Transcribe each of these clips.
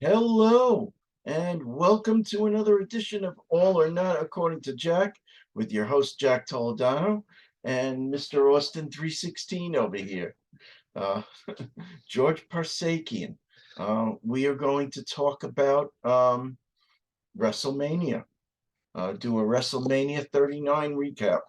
Hello, and welcome to another edition of All or Not According to Jack, with your host Jack Toledano and Mr. Austin 316 over here. Uh, George Parsekian. We are going to talk about WrestleMania. Do a WrestleMania 39 recap.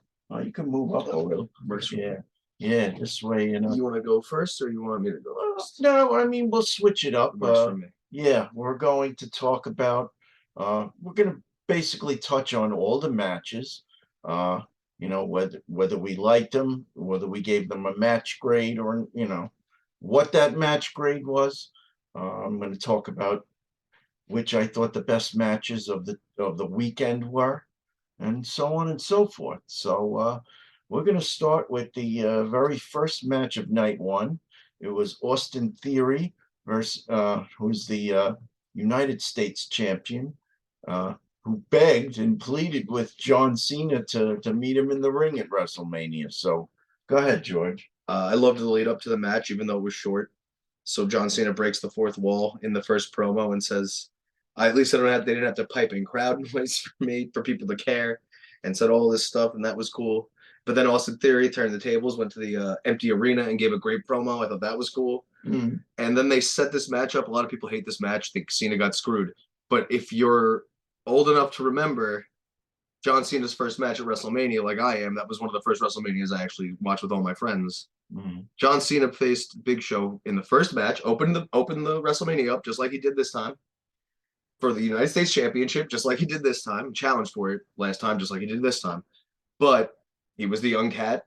You can move up a little. Yeah, yeah. This way, You want to go first, or you want me to go first? No, I mean we'll switch it up. Works for me. Yeah, we're going to talk about. We're going to basically touch on all the matches. Uh, whether we liked them, whether we gave them a match grade, or what that match grade was. I'm going to talk about which I thought the best matches of the weekend were, and so on and so forth. So we're going to start with the very first match of night one. It was Austin Theory versus who's the United States champion, who begged and pleaded with John Cena to meet him in the ring at WrestleMania. So go ahead, George. I loved the lead up to the match, even though it was short. So John Cena breaks the fourth wall in the first promo and says, "At least they didn't have to pipe in crowd noise for me for people to care," and said all this stuff, and that was cool. But then Austin Theory turned the tables, went to the empty arena, and gave a great promo. I thought that was cool. And then they set this match up. A lot of people hate this match. Think Cena got screwed. But if you're old enough to remember John Cena's first match at WrestleMania, like I am, that was one of the first WrestleManias I actually watched with all my friends. John Cena faced Big Show in the first match, opened the WrestleMania up just like he did this time for the United States Championship, just like he did this time, challenged for it last time, just like he did this time. But he was the young cat.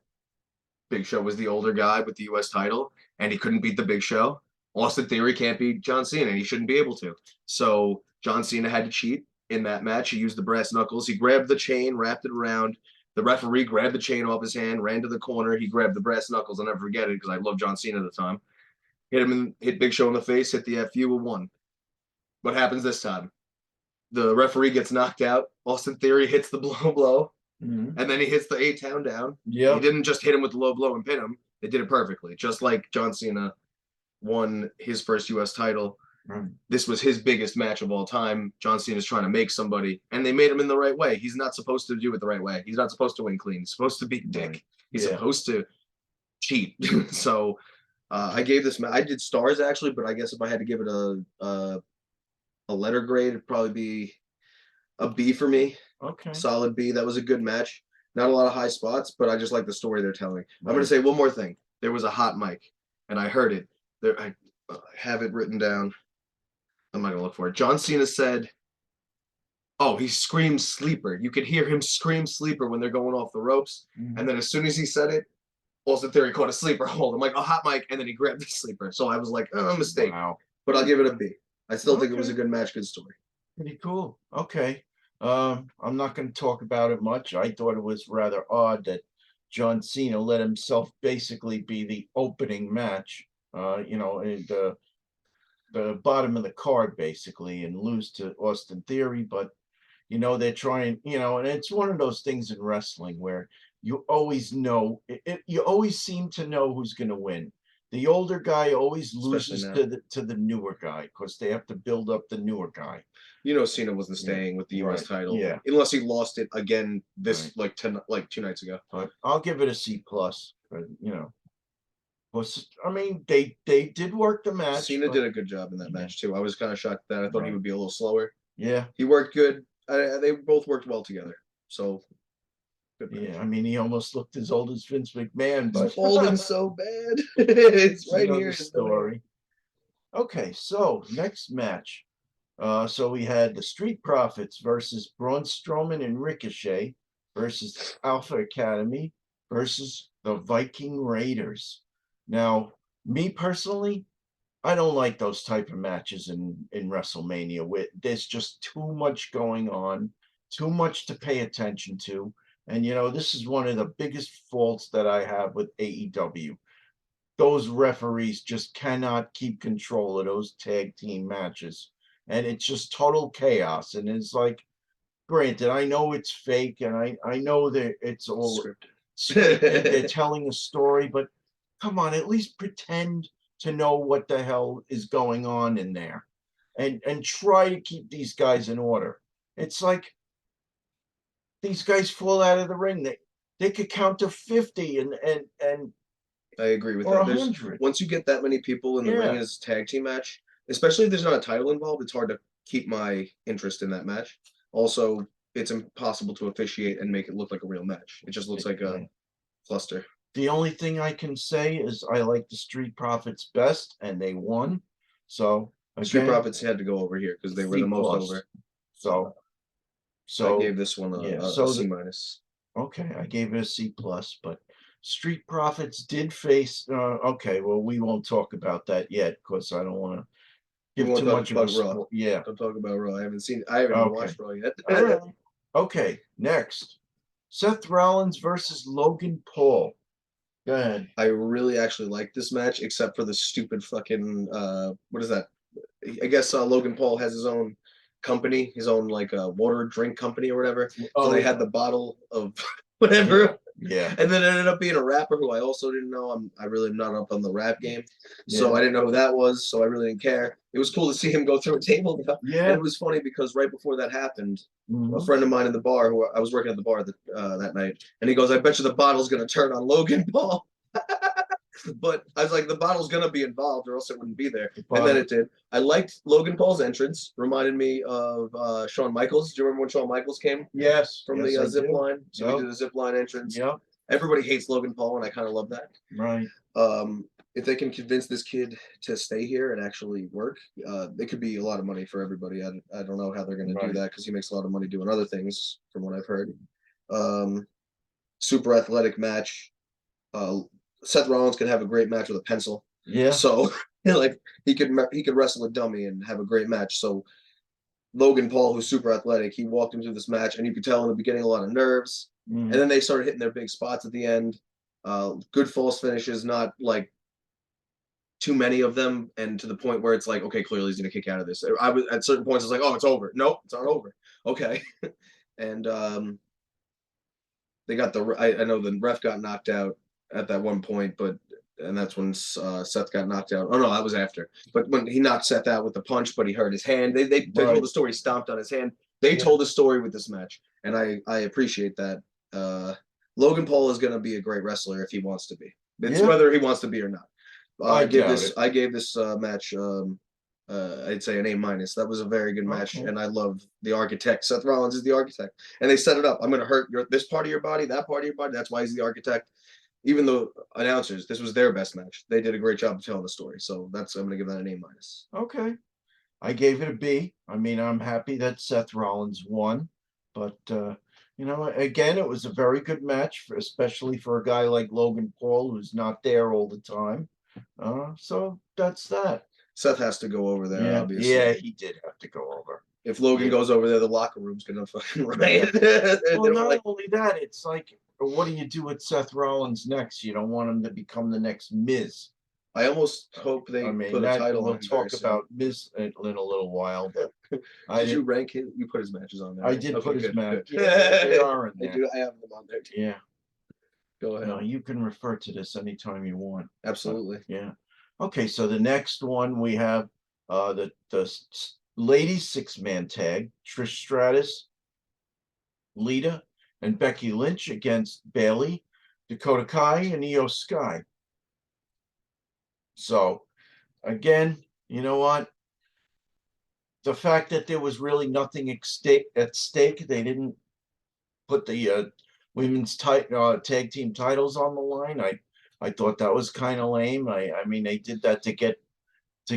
Big Show was the older guy with the U.S. title, and he couldn't beat the Big Show. Austin Theory can't beat John Cena, and he shouldn't be able to. So John Cena had to cheat in that match. He used the brass knuckles. He grabbed the chain, wrapped it around. The referee grabbed the chain off his hand, ran to the corner. He grabbed the brass knuckles. I'll never forget it because I loved John Cena at the time. Hit Big Show in the face, hit the FU with one. What happens this time? The referee gets knocked out. Austin Theory hits the blow, and then he hits the A-Town down. Yeah. He didn't just hit him with the low blow and pin him. They did it perfectly, just like John Cena won his first U.S. title. This was his biggest match of all time. John Cena's trying to make somebody, and they made him in the right way. He's not supposed to do it the right way. He's not supposed to win clean. He's supposed to beat Dick. He's supposed to cheat. So I gave this. I did stars actually, but I guess if I had to give it a letter grade, it'd probably be a B for me. Okay. Solid B. That was a good match. Not a lot of high spots, but I just like the story they're telling. I'm going to say one more thing. There was a hot mic, and I heard it. There, I have it written down. I'm not going to look for it. John Cena said, "Oh, he screams sleeper." You could hear him scream sleeper when they're going off the ropes. And then as soon as he said it, Austin Theory caught a sleeper hold. I'm like, a hot mic, and then he grabbed the sleeper. So I was like, oh, mistake. Wow. But I'll give it a B. I still think it was a good match, good story. Pretty cool. Okay. I'm not going to talk about it much. I thought it was rather odd that John Cena let himself basically be the opening match, in the bottom of the card basically, and lose to Austin Theory. But they're trying, and it's one of those things in wrestling where you always know you always seem to know who's going to win. The older guy always loses to the newer guy because they have to build up the newer guy. Cena wasn't staying with the U.S. title, unless he lost it again this like 2 nights ago. But I'll give it a C plus. I mean, they did work the match. Cena did a good job in that match too. I was kind of shocked that I thought he would be a little slower. Yeah, he worked good. They both worked well together. So yeah, I mean, he almost looked as old as Vince McMahon, but he's holding so bad. It's right here. Story. Okay, so next match. So we had the Street Profits versus Braun Strowman and Ricochet versus Alpha Academy versus the Viking Raiders. Now, me personally, I don't like those type of matches in WrestleMania. There's just too much going on, too much to pay attention to. And this is one of the biggest faults that I have with AEW. Those referees just cannot keep control of those tag team matches. And it's just total chaos. And it's like, granted, I know it's fake, and I know that it's all scripted. They're telling a story, but come on, at least pretend to know what the hell is going on in there. and try to keep these guys in order. It's like these guys fall out of the ring. They could count to 50 and I agree with or that. There's 100. once you get that many people in the ring Yeah, as a tag team match, especially if there's not a title involved, it's hard to keep my interest in that match. Also, it's impossible to officiate and make it look like a real match. It just looks like a yeah. cluster. The only thing I can say is I like the Street Profits best, and they won. So Street again, Profits had to go over here because they were C the most plus. over. So I so gave this one yeah. a So C minus. okay, I gave it a C plus, but Street Profits did face. Okay, well we won't talk about that yet because I don't want to We give won't too talk much of a about Raw. sport. Yeah. Don't talk about Raw. I haven't even Okay. watched Raw yet. All right. Okay. Next, Seth Rollins versus Logan Paul. Go ahead. I really actually like this match, except for the stupid fucking what is that? I guess Logan Paul has his own company, his own like water drink company or whatever. So Oh, they yeah. had the bottle of whatever, Yeah. and then it ended up being a rapper who I also didn't know. I really am not up on the rap game, so Yeah. I didn't know who that was. So I really didn't care. It was cool to see him go through a table, though. And Yeah. it was funny because right before that happened, a Mhm. friend of mine in the bar who I was working at the bar that night, and he goes, "I bet you the bottle's gonna turn on Logan Paul." But I was like, the bottle's gonna be involved, or else it wouldn't be there. And then it did. I liked Logan Paul's entrance. Reminded me of Shawn Michaels. Do you remember when Shawn Michaels came Yes. from Yes, the I zip do. line? So he Yep. did a zip line entrance. Yep. Everybody hates Logan Paul, and I kind of love that. Right. If they can convince this kid to stay here and actually work, it could be a lot of money for everybody. I don't know how they're going to do Right. that because he makes a lot of money doing other things, from what I've heard. Super athletic match. Seth Rollins could have a great match with a pencil. Yeah. So like he could wrestle a dummy and have a great match. So Logan Paul, who's super athletic, he walked him through this match, and you could tell in the beginning a lot of nerves, Mhm. and then they started hitting their big spots at the end. Good false finishes, not like too many of them, and to the point where it's like, okay, clearly he's gonna kick out of this. I was at certain points, it's like, oh, it's over. Nope, it's not over. Okay, and they got I know the ref got knocked out at that one point, but and that's when Seth got knocked out. Oh no, that was after. But when he knocked Seth out with the punch, but he hurt his hand. They told the story, stomped on his hand. They told the story with this match, and I appreciate that. Logan Paul is going to be a great wrestler if he wants to be. It's whether he wants to be or not. I gave this match I'd say an A minus. That was a very good match, Okay. and I love the architect. Seth Rollins is the architect, and they set it up. I'm going to hurt this part of your body, that part of your body. That's why he's the architect. Even though announcers, this was their best match. They did a great job of telling the story. So I'm going to give that an A minus. Okay. I gave it a B. I mean, I'm happy that Seth Rollins won, but again, it was a very good match, especially for a guy like Logan Paul, who's not there all the time. So that's that. Seth has to go over there, obviously. Yeah, he did have to go over. If Logan goes over there, the locker room's gonna fucking riot. Well, not only that, it's like, what do you do with Seth Rollins next? You don't want him to become the next Miz. I almost hope they put a title on him. We'll talk about Miz in a little while. Did you rank him? You put his matches on there. I did put his match. Yeah, they are in there. I have them on there too. Yeah. Go ahead. No, you can refer to this anytime you want. Absolutely. Yeah. Okay, so the next one we have the ladies 6-man tag, Trish Stratus, Lita, and Becky Lynch against Bayley, Dakota Kai, and Io Sky. So again, you know what? The fact that there was really nothing at stake, they didn't put the women's tag team titles on the line. I thought that was kind of lame. I mean, they did that to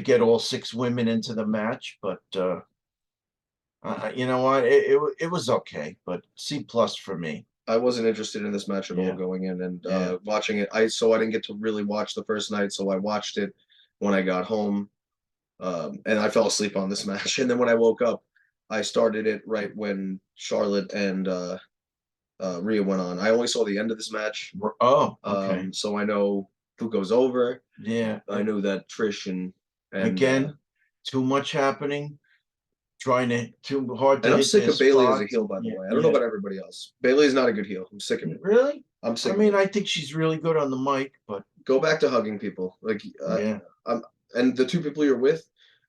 get all 6 women into the match, but you know what? It was okay, but C plus for me. I wasn't interested in this match at all going in, and watching it. I didn't get to really watch the first night, so I watched it when I got home, and I fell asleep on this match. And then when I woke up, I started it right when Charlotte and Rhea went on. I only saw the end of this match. Oh, okay. So I know who goes over. Yeah. I knew that Trish and again, too much happening. Too hard to. And I'm hit sick of Bayley as a spots. heel, by the way. I don't know about everybody else. Bayley is not a good heel. I'm sick of it. Really? I'm sick. I mean, I think she's really good on the mic, but go back to hugging people. Like, and the 2 people you're with,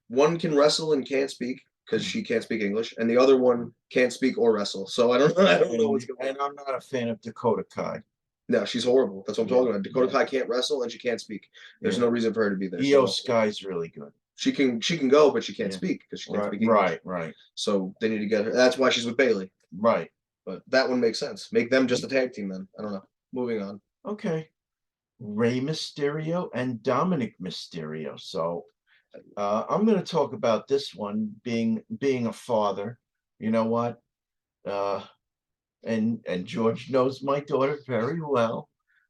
one can wrestle and can't speak because she can't speak English, and the other one can't speak or wrestle. So I don't know. I don't know what's going on. And I'm not a fan of Dakota Kai. No, she's horrible. That's what I'm Yeah, talking about. Dakota yeah, Kai can't wrestle and she can't speak. There's yeah. no reason for her to be there. Io So Sky's really good. she can go, but she can't Yeah. speak because she can't Right, speak English. right, right, So they need to get her. That's why she's with Bailey. right. But that one makes sense. Make them just a tag team then. I don't know. Moving on. Okay. Rey Mysterio and Dominic Mysterio. So I'm going to talk about this one being a father. You know what? Uh, and George knows my daughter very well.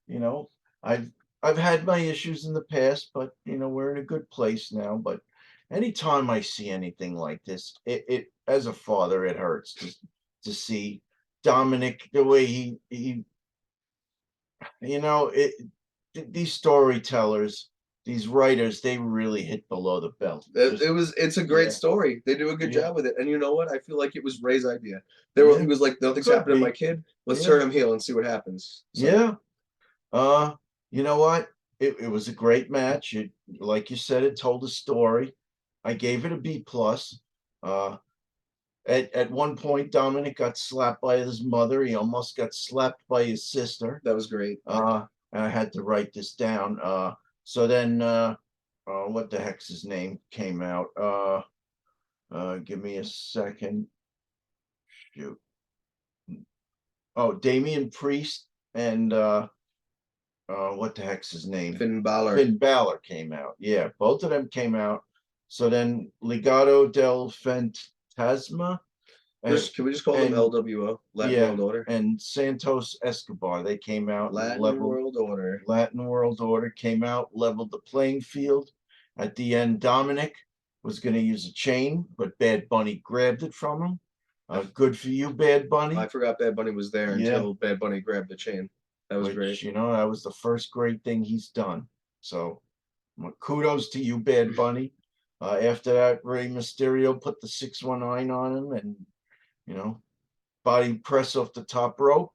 You know, I've I've had my issues in the past, but we're in a good place now. But anytime I see anything like this, it as a father, it hurts to see Dominic the way he it these storytellers, these writers, they really hit below the belt. It's a great Yeah, story. They do a good yeah, job with it. And you know what? I feel like it was Ray's idea. He yeah. was like, nothing's Could happening to my be. kid. Let's Yeah, turn him heel and see what happens. So yeah. Uh, you know what? It was a great match. Like you said, it told a story. I gave it a B plus. Uh, at one point, Dominic got slapped by his mother. He almost got slapped by his sister. that was great. I had to write this down. So then, what the heck's his name came out? Give me a second. Shoot. Oh, Damian Priest and what the heck's his name? Finn Balor. Finn Balor came out. Yeah, both of them came out. So then Legado del Fantasma and Can we just call them and LWO? Latin yeah, World Order. and Santos Escobar. They came out and Latin World Order. Latin World Order came out, leveled the playing field. At the end, Dominic was going to use a chain, but Bad Bunny grabbed it from him. Good for you, Bad Bunny. I forgot Bad Bunny was there Yeah. until Bad Bunny grabbed the chain. That was Which, great. that was the first great thing he's done. So kudos to you, Bad Bunny. After that, Rey Mysterio put the 619 on him and, body press off the top rope.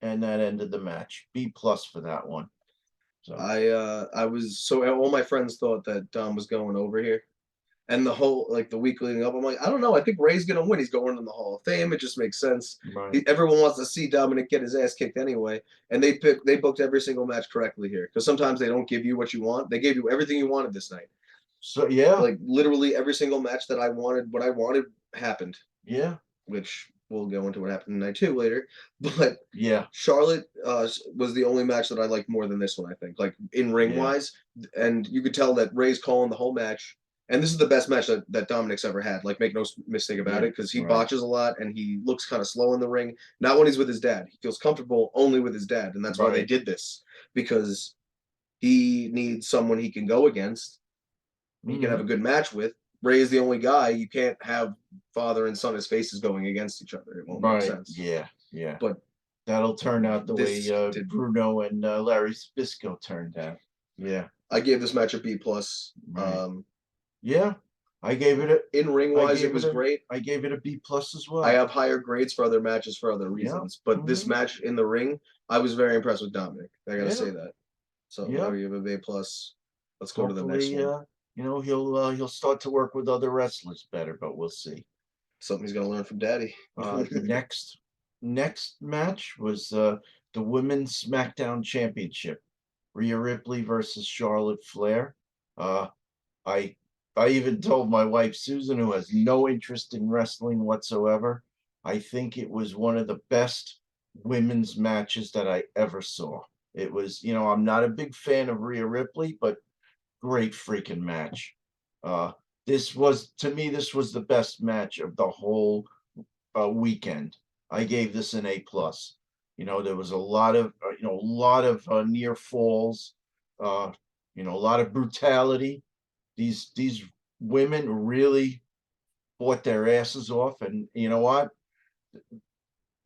And that ended the match. B plus for that one. So All my friends thought that Dom was going over here. And the whole the week leading up, I'm like, I don't know. I think Ray's gonna win. He's going in the Hall of Fame. It just makes sense. right. Everyone wants to see Dominic get his ass kicked anyway, and they booked every single match correctly here. Because sometimes they don't give you what you want. They gave you everything you wanted this night. So yeah, Like literally every single match that I wanted, what I wanted happened. yeah, Which we'll go into what happened in night 2 later. But yeah, Charlotte was the only match that I liked more than this one. I think, like in ring yeah. wise, and you could tell that Ray's calling the whole match. And this is the best match that Dominic's ever had. Like, make no mistake about Yeah, it, because he right. botches a lot and he looks kind of slow in the ring. Not when he's with his dad. He feels comfortable only with his dad, and that's why they Right. did this, because he needs someone he can go against. He can have a Mhm. good match with. Ray is the only guy. You can't have father and son as faces going against each other. It won't make Right. sense. Yeah, yeah. But That'll turn out the way this did. Bruno and Larry Zbyszko turned out. Yeah, I gave this match a B plus. right. Yeah, I gave it a In ring wise, it was great. I gave it a B plus as well. I have higher grades for other matches for other Yeah. reasons, but this Mhm. match in the ring, I was very impressed with Dominic. I gotta Yeah. say that. So Yeah. I give it a B plus. Let's go to the next Hopefully, one. he'll start to work with other wrestlers better, but we'll see. Something he's gonna learn from Daddy. Next match was the Women's SmackDown Championship. Rhea Ripley versus Charlotte Flair. Uh, I I even told my wife Susan, who has no interest in wrestling whatsoever, I think it was one of the best women's matches that I ever saw. It was, I'm not a big fan of Rhea Ripley, but great freaking match. Uh, this was the best match of the whole weekend. I gave this an A plus. There was a lot of near falls, uh, a lot of brutality. These women really fought their asses off, and you know what?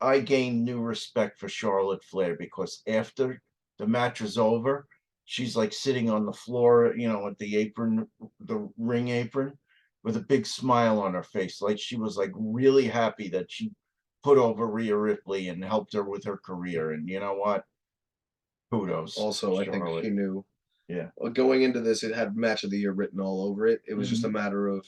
I gained new respect for Charlotte Flair because after the match was over, she's like sitting on the floor, at the apron, the ring apron, with a big smile on her face, like she was like really happy that she put over Rhea Ripley and helped her with her career. And you know what? Kudos. Also, I think Charlotte. she knew Yeah. Going into this, it had match of the year written all over it. It was just a matter of,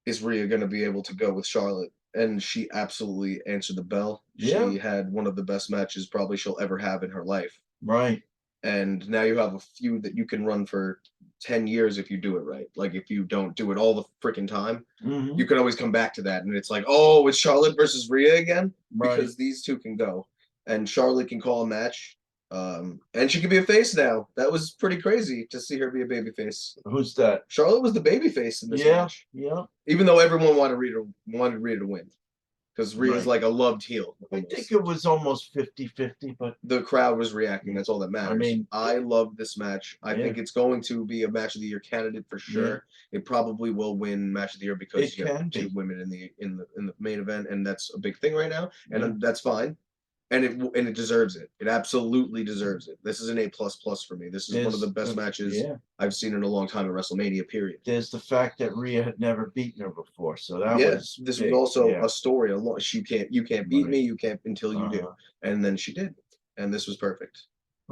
is Rhea going to be able to go with Charlotte? And she absolutely answered the bell. Yeah. She had one of the best matches probably she'll ever have in her life. Right. And now you have a feud that you can run for 10 years if you do it right. Like if you don't do it all the freaking time, you can always come back to that. And it's like, oh, it's Charlotte versus Rhea again? Right. Because these two can go. And Charlotte can call a match. And she can be a face now. That was pretty crazy to see her be a baby face. Who's that? Charlotte was the baby face in this match. Yeah. Even though everyone wanted Rhea to win. Because Rhea's Right. like a loved heel. I think it was almost 50-50, but the crowd was reacting. That's all that matters. I mean, I love this match. I think it's going to be a match of the year candidate for sure. It probably will win match of the year because you have two women in the main event, and that's a big thing right now, and that's fine. And it deserves it. It absolutely deserves it. This is an A++ for me. This is one of the best matches I've seen in a long time at WrestleMania. Period. There's the fact that Rhea had never beaten her before, so that was this big. was also a story. You can't beat me. You can't until you do. And then she did, and this was perfect.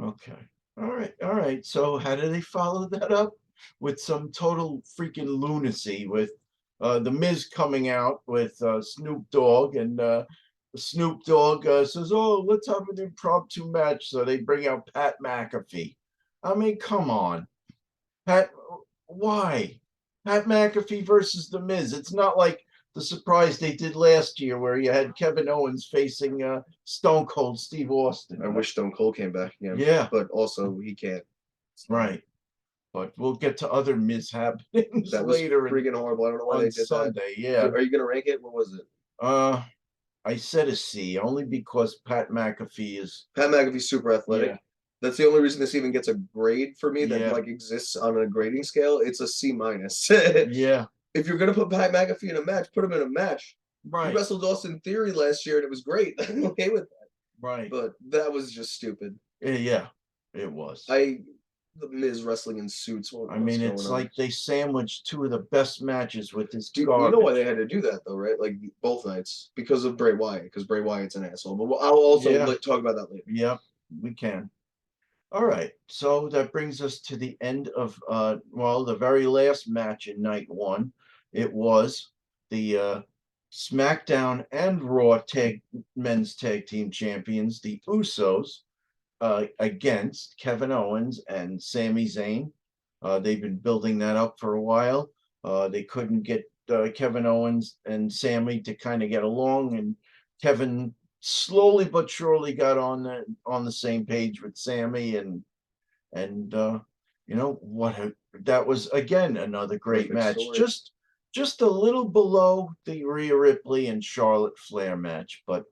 Okay. All right. So how do they follow that up? With some total freaking lunacy, with the Miz coming out with Snoop Dogg, and Snoop Dogg says, "Oh, let's have an impromptu match." So they bring out Pat McAfee. I mean, come on, Pat. Why Pat McAfee versus the Miz? It's not like the surprise they did last year, where you had Kevin Owens facing Stone Cold Steve Austin. I wish Stone Cold came back again. Yeah, but also he can't. Right. But we'll get to other mishappenings that was later. Freaking horrible. I don't know why they did Sunday. that. Yeah. Are you gonna rank it? What was it? I said a C only because Pat McAfee's super athletic. Yeah. That's the only reason this even gets a grade for me that like exists on a grading scale. It's a C-. Yeah. If you're gonna put Pat McAfee in a match, put him in a match. Right. He wrestled Austin Theory last year and it was great. I'm okay with that. Right. But that was just stupid. Yeah, it was. The Miz wrestling in suits. I mean, it's like they sandwiched two of the best matches with this garbage. You know why they had to do that, though, right? Like both nights, because of Bray Wyatt. Because Bray Wyatt's an asshole. But I'll also talk about that later. Yep, we can. All right, so that brings us to the end of the very last match in night one. It was the SmackDown and Raw men's tag team champions, the Usos, against Kevin Owens and Sami Zayn. They've been building that up for a while. They couldn't get Kevin Owens and Sami to kind of get along, and Kevin slowly but surely got on the same page with Sami, and you know what? That was again another great match. Story. Just a little below the Rhea Ripley and Charlotte Flair match, but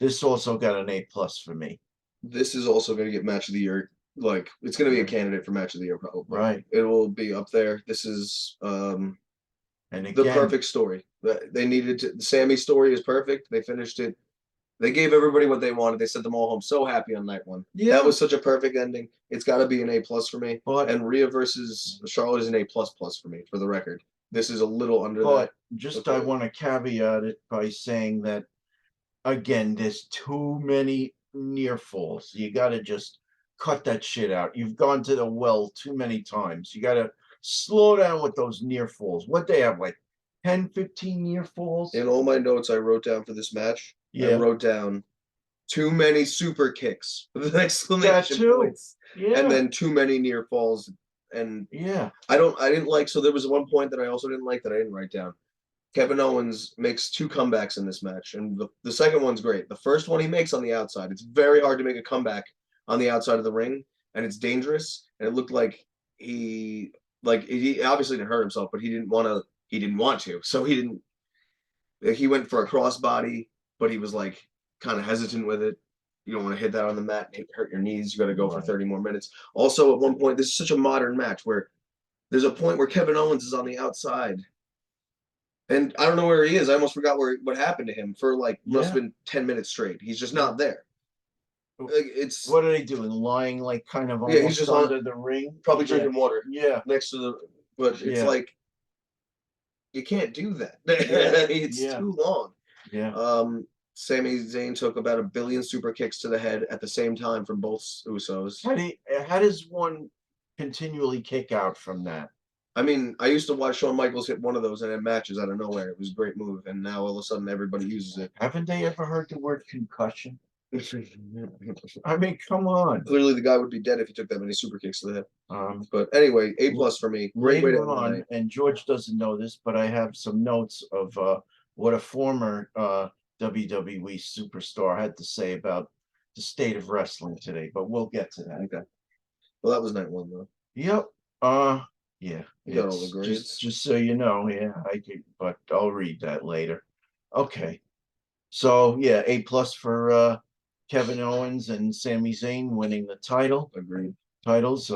this also got an A+ for me. This is also going to get match of the year. Like it's going to be a candidate for match of the year, probably. Right. It will be up there. This is and again, the perfect story. They needed to. The Sami story is perfect. They finished it. They gave everybody what they wanted. They sent them all home so happy on night one. Yeah. That was such a perfect ending. It's got to be an A+ for me. And Rhea versus Charlotte is an A++ for me, for the record. This is a little under that. Just I want to caveat it by saying that, again, there's too many near falls. You got to just cut that shit out. You've gone to the well too many times. You got to slow down with those near falls. What they have, like 10, 15 near falls? In all my notes I wrote down for this match, I wrote down too many super kicks with exclamation points. Yeah. And then too many near falls. And I didn't like, so there was one point that I also didn't like that I didn't write down. Kevin Owens makes two comebacks in this match, and the second one's great. The first one he makes on the outside. It's very hard to make a comeback on the outside of the ring, and it's dangerous. And it looked like he obviously didn't hurt himself, but he didn't want to. So he went for a crossbody, but he was like kind of hesitant with it. You don't want to hit that on the mat and hurt your knees. You got to go for 30 more minutes. Also, at one point, this is such a modern match where there's a point where Kevin Owens is on the outside. And I don't know where he is. I almost forgot what happened to him for must have been 10 minutes straight. He's just not there. What are they doing? Lying kind of almost he's just under the ring? Probably drinking water. Yeah. Next to the, but it's like, you can't do that. It's too long. Yeah. Sami Zayn took about 1 billion super kicks to the head at the same time from both Usos. How does one continually kick out from that. I mean, I used to watch Shawn Michaels hit one of those and it matches out of nowhere. It was a great move, and now all of a sudden everybody uses it. Haven't they ever heard the word concussion? I mean, come on. Clearly, the guy would be dead if he took that many super kicks to the head. But anyway, A+ for me. Great way to Later end the on, night. and George doesn't know this, but I have some notes of what a former WWE superstar had to say about the state of wrestling today. But we'll get to that. Okay. Well, that was night one, though. Yep. Yeah. You got all the It's grades. just so you know, yeah, I did, but I'll read that later. Okay. So yeah, A+ for Kevin Owens and Sami Zayn winning the Agreed. titles.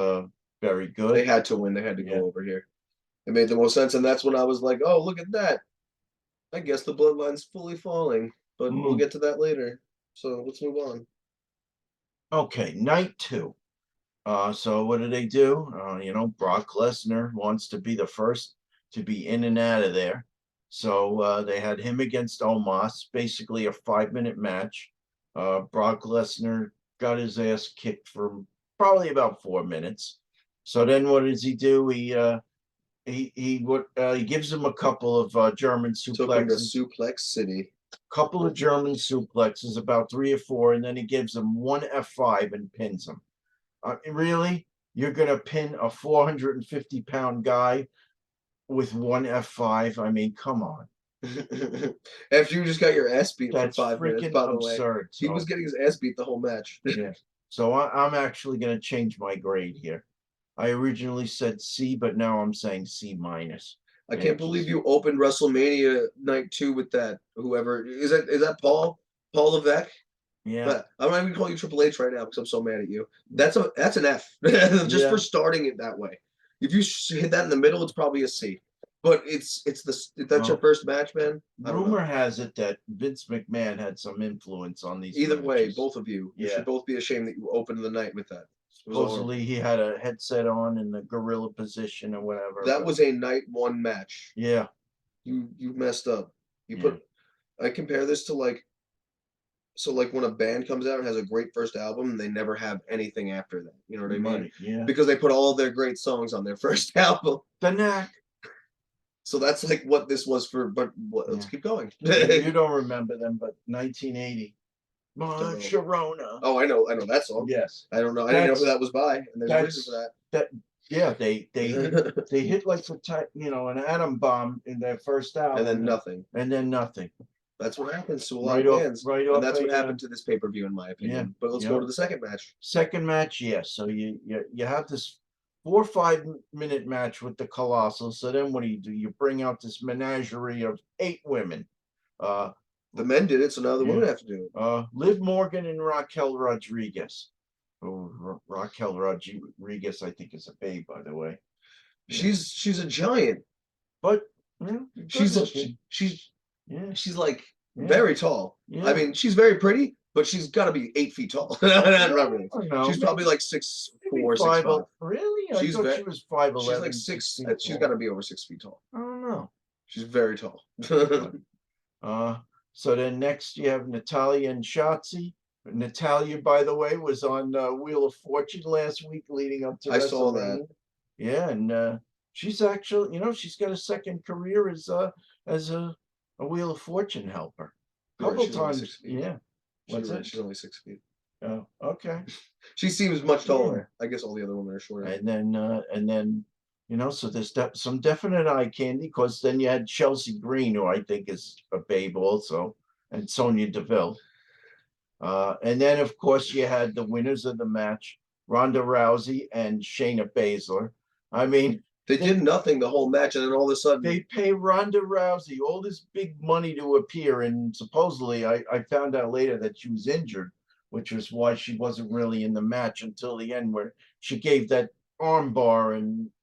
Very good. They had to win. They had to Yeah. go over here. It made the most sense, and that's when I was like, "Oh, look at that! I guess the bloodline's fully falling." But we'll get to that later. So let's move on. Okay, night two. So what do they do? Brock Lesnar wants to be the first to be in and out of there. So they had him against Omos, basically a 5-minute match. Brock Lesnar got his ass kicked for probably about 4 minutes. So then what does he do? He gives him a couple of German Took him to suplexes, Suplex City. couple of German suplexes, about 3 or 4, and then he gives him one F5 and pins him. Really? You're going to pin a 450-pound guy with one F5? I mean, come on. After you just got your ass beat That's for 5 minutes, freaking by the way. absurd. He was getting his ass beat the whole match. Yeah. So I'm actually going to change my grade here. I originally said C, but now I'm saying C minus. I can't believe you opened WrestleMania night 2 with that. Whoever is that Paul Levesque? Yeah. But I'm not even calling you Triple H right now because I'm so mad at you. That's an F just for starting it that way. If you hit that in the middle, it's probably a C. But that's your first match, man. Rumor has it that Vince McMahon had some influence on these. Either matches. way, both of you Yeah. should both be ashamed that you opened the night with that. Supposedly he had a headset on in the gorilla position or whatever. That was a night 1 match. Yeah. You messed up. I compare this to like when a band comes out and has a great first album and they never have anything after that. You know what I mean? Right, yeah. Because they put all of their great songs on their first album. The Knack. So that's like what this was for. But let's keep going. You don't remember them, but 1980. Sharona. Oh, I know that song. Yes. I don't know. I didn't know who that was by, and there's a reason for that. Yeah, they hit like an atom bomb in their first album, and then nothing. That's what happens to a lot of bands. And that's what happened to this pay-per-view, in my opinion. Yeah, But let's go to the second match. Second match, yes. So you have this 4 or 5-minute match with the Colossal. So then what do? You bring out this menagerie of 8 women. The men did it, so now the women have to do it. Liv Morgan and Raquel Rodriguez. Oh, Raquel Rodriguez, I think, is a babe, by the way. She's a giant, but she's like very tall. Yeah. I mean, she's very pretty, but she's got to be 8 feet tall. She's probably like 6'4", 6'5". Really? I thought she was 5'11". She's like 6. She's got to be over 6 feet tall. I don't know. She's very tall. So then next you have Natalya and Shotzi. Natalya, by the way, was on Wheel of Fortune last week leading up to WrestleMania. I saw that. Yeah, and she's actually, she's got a second career as a Wheel of Fortune helper. A couple times. Yeah. She's only 6 feet. Oh, okay. She seems much taller. Yeah. I guess all the other women are shorter. And then so there's some definite eye candy, because then you had Chelsea Green, who I think is a babe also, and Sonya Deville. And then, of course, you had the winners of the match, Ronda Rousey and Shayna Baszler. I mean, they did nothing the whole match, and then all of a sudden they pay Ronda Rousey all this big money to appear, and supposedly I found out later that she was injured, which was why she wasn't really in the match until the end, where she gave that armbar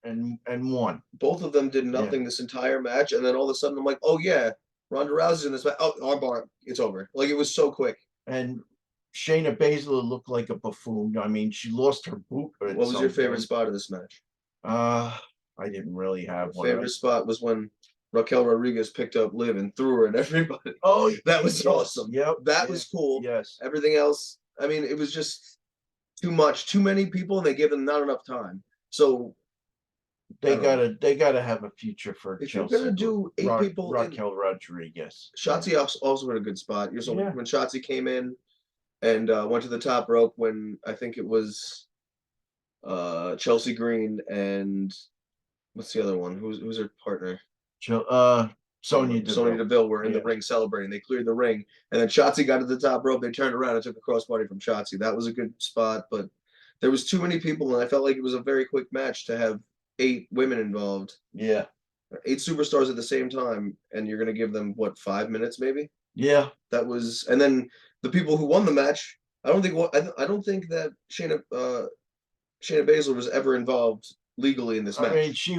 and won. Both of them did nothing this entire match, and then all of a sudden I'm like, oh yeah, Ronda Rousey's in this match. Oh, armbar, it's over. Like, it was so quick. And Shayna Baszler looked like a buffoon. I mean, she lost her boot. What was your favorite spot of this match? I didn't really have one. Favorite spot was when Raquel Rodriguez picked up Liv and threw her at everybody. Oh, that was awesome. Yep, that was cool. Yes. Everything else, I mean, it was just too much, too many people, and they gave them not enough time. So They don't know. gotta have a future for If you're Chelsea. gonna do 8 people in Raquel Rodriguez. Shotzi also in a good spot. So Yeah. when Shotzi came in and went to the top rope when I think it was Chelsea Green and what's the other one? Who's her partner? Sonya Sonya Deville. Deville were in the Yeah. ring celebrating. They cleared the ring, and then Shotzi got to the top rope. They turned around and took a crossbody from Shotzi. That was a good spot, but there was too many people, and I felt like it was a very quick match to have 8 women involved. Yeah. 8 superstars at the same time, and you're gonna give them what 5 minutes maybe? Yeah. That was, and then the people who won the match. I don't think that Shayna Baszler was ever involved legally in this I mean, match. she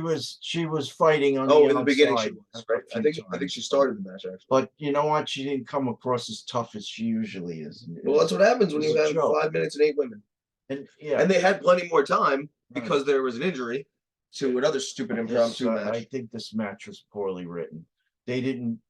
was fighting on Oh, the in the beginning she outside was, a right? I few think times, she started the match actually. but you know what? She didn't come across as tough as she usually is. Well, that's what happens when It's you a have joke. 5 minutes and 8 women. And yeah, And they had plenty more time right. because there was an injury to another stupid impromptu match. I think this match was poorly written. They didn't,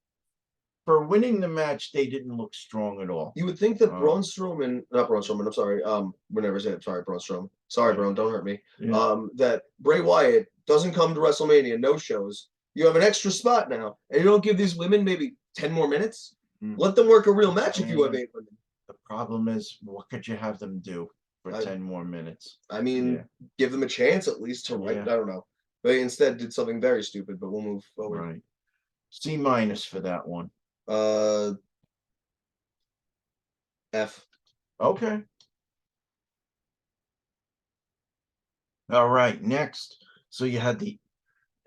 for winning the match, they didn't look strong at all. You would think that Braun Strowman, not Braun Strowman, I'm sorry, whenever I say it, sorry, Braun Strowman. Sorry, Right. Braun, don't hurt me. Yeah. That Bray Wyatt doesn't come to WrestleMania, no shows. You have an extra spot now, and you don't give these women maybe 10 more minutes? Let them work a real match if you have 8 women. The problem is, what could you have them do for 10 more minutes? I mean, give them a chance at least to write. I don't know. They instead did something very stupid, but we'll move forward. Right. C minus for that one. F. Okay. All right. Next. So you had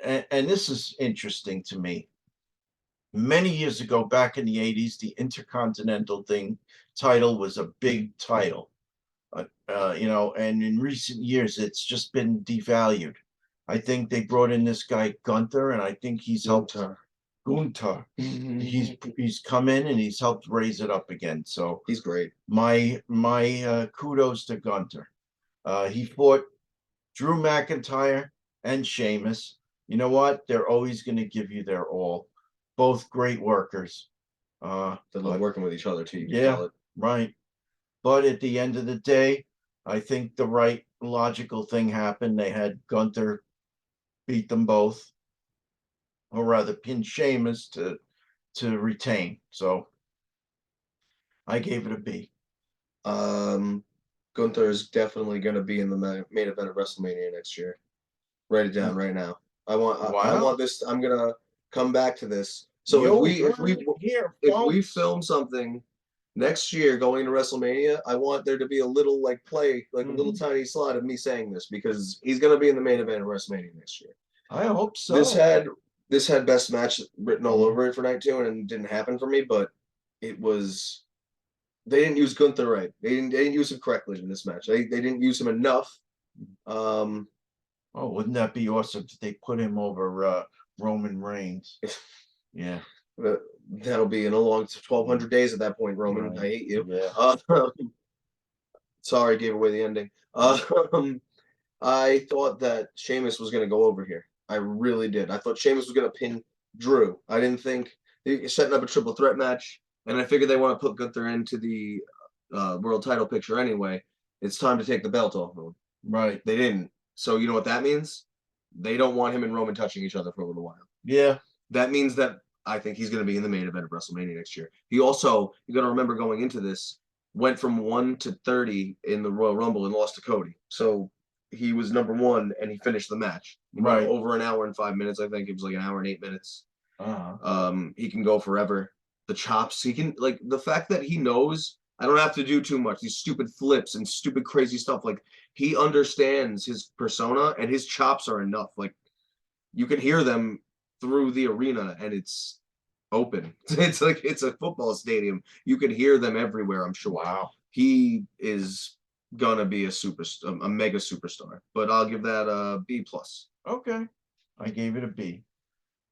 and this is interesting to me. Many years ago, back in the 80s, the Intercontinental title was a big title. And in recent years, it's just been devalued. I think they brought in this guy Gunther, and I think he's helped Gunther. He's come in and he's helped raise it up again. So he's great. My kudos to Gunther. He fought Drew McIntyre and Sheamus. You know what? They're always going to give you their all. Both great workers. They love working with each other too. You can tell it. Right. But at the end of the day, I think the right logical thing happened. They had Gunther beat them both, or rather pin Sheamus to retain. So I gave it a B. Gunther is definitely going to be in the main event of WrestleMania next year. Write it down right now. I want this. I'm gonna come back to this. So if we film something next year going to WrestleMania, I want there to be a little play, a little tiny slot of me saying this because he's gonna be in the main event of WrestleMania next year. I hope so. This had best match written all over it for night 2, and it didn't happen for me. But it was. They didn't use Gunther right. They didn't use him correctly in this match. They didn't use him enough. Oh, wouldn't that be awesome if they put him over Roman Reigns? Yeah. That'll be in a long 1,200 days at that point, Roman. Right. I hate you. Yeah. Sorry, I gave away the ending. I thought that Sheamus was going to go over here. I really did. I thought Sheamus was going to pin Drew. I didn't think they're setting up a triple threat match, and I figured they want to put Gunther into the world title picture anyway. It's time to take the belt off of him. Right. They didn't. So you know what that means? They don't want him and Roman touching each other for a little while. Yeah. That means that I think he's going to be in the main event of WrestleMania next year. He also, you got to remember going into this, went from 1 to 30 in the Royal Rumble and lost to Cody. So he was number 1 and he finished the match. Right. Over an hour and 5 minutes. I think it was like an hour and 8 minutes. Uh-huh. He can go forever. The chops, he can, the fact that he knows I don't have to do too much. These stupid flips and stupid crazy stuff. He understands his persona and his chops are enough. You can hear them through the arena and it's open. It's it's a football stadium. You can hear them everywhere, I'm sure. Wow. He is gonna be a mega superstar. But I'll give that a B+. Okay. I gave it a B.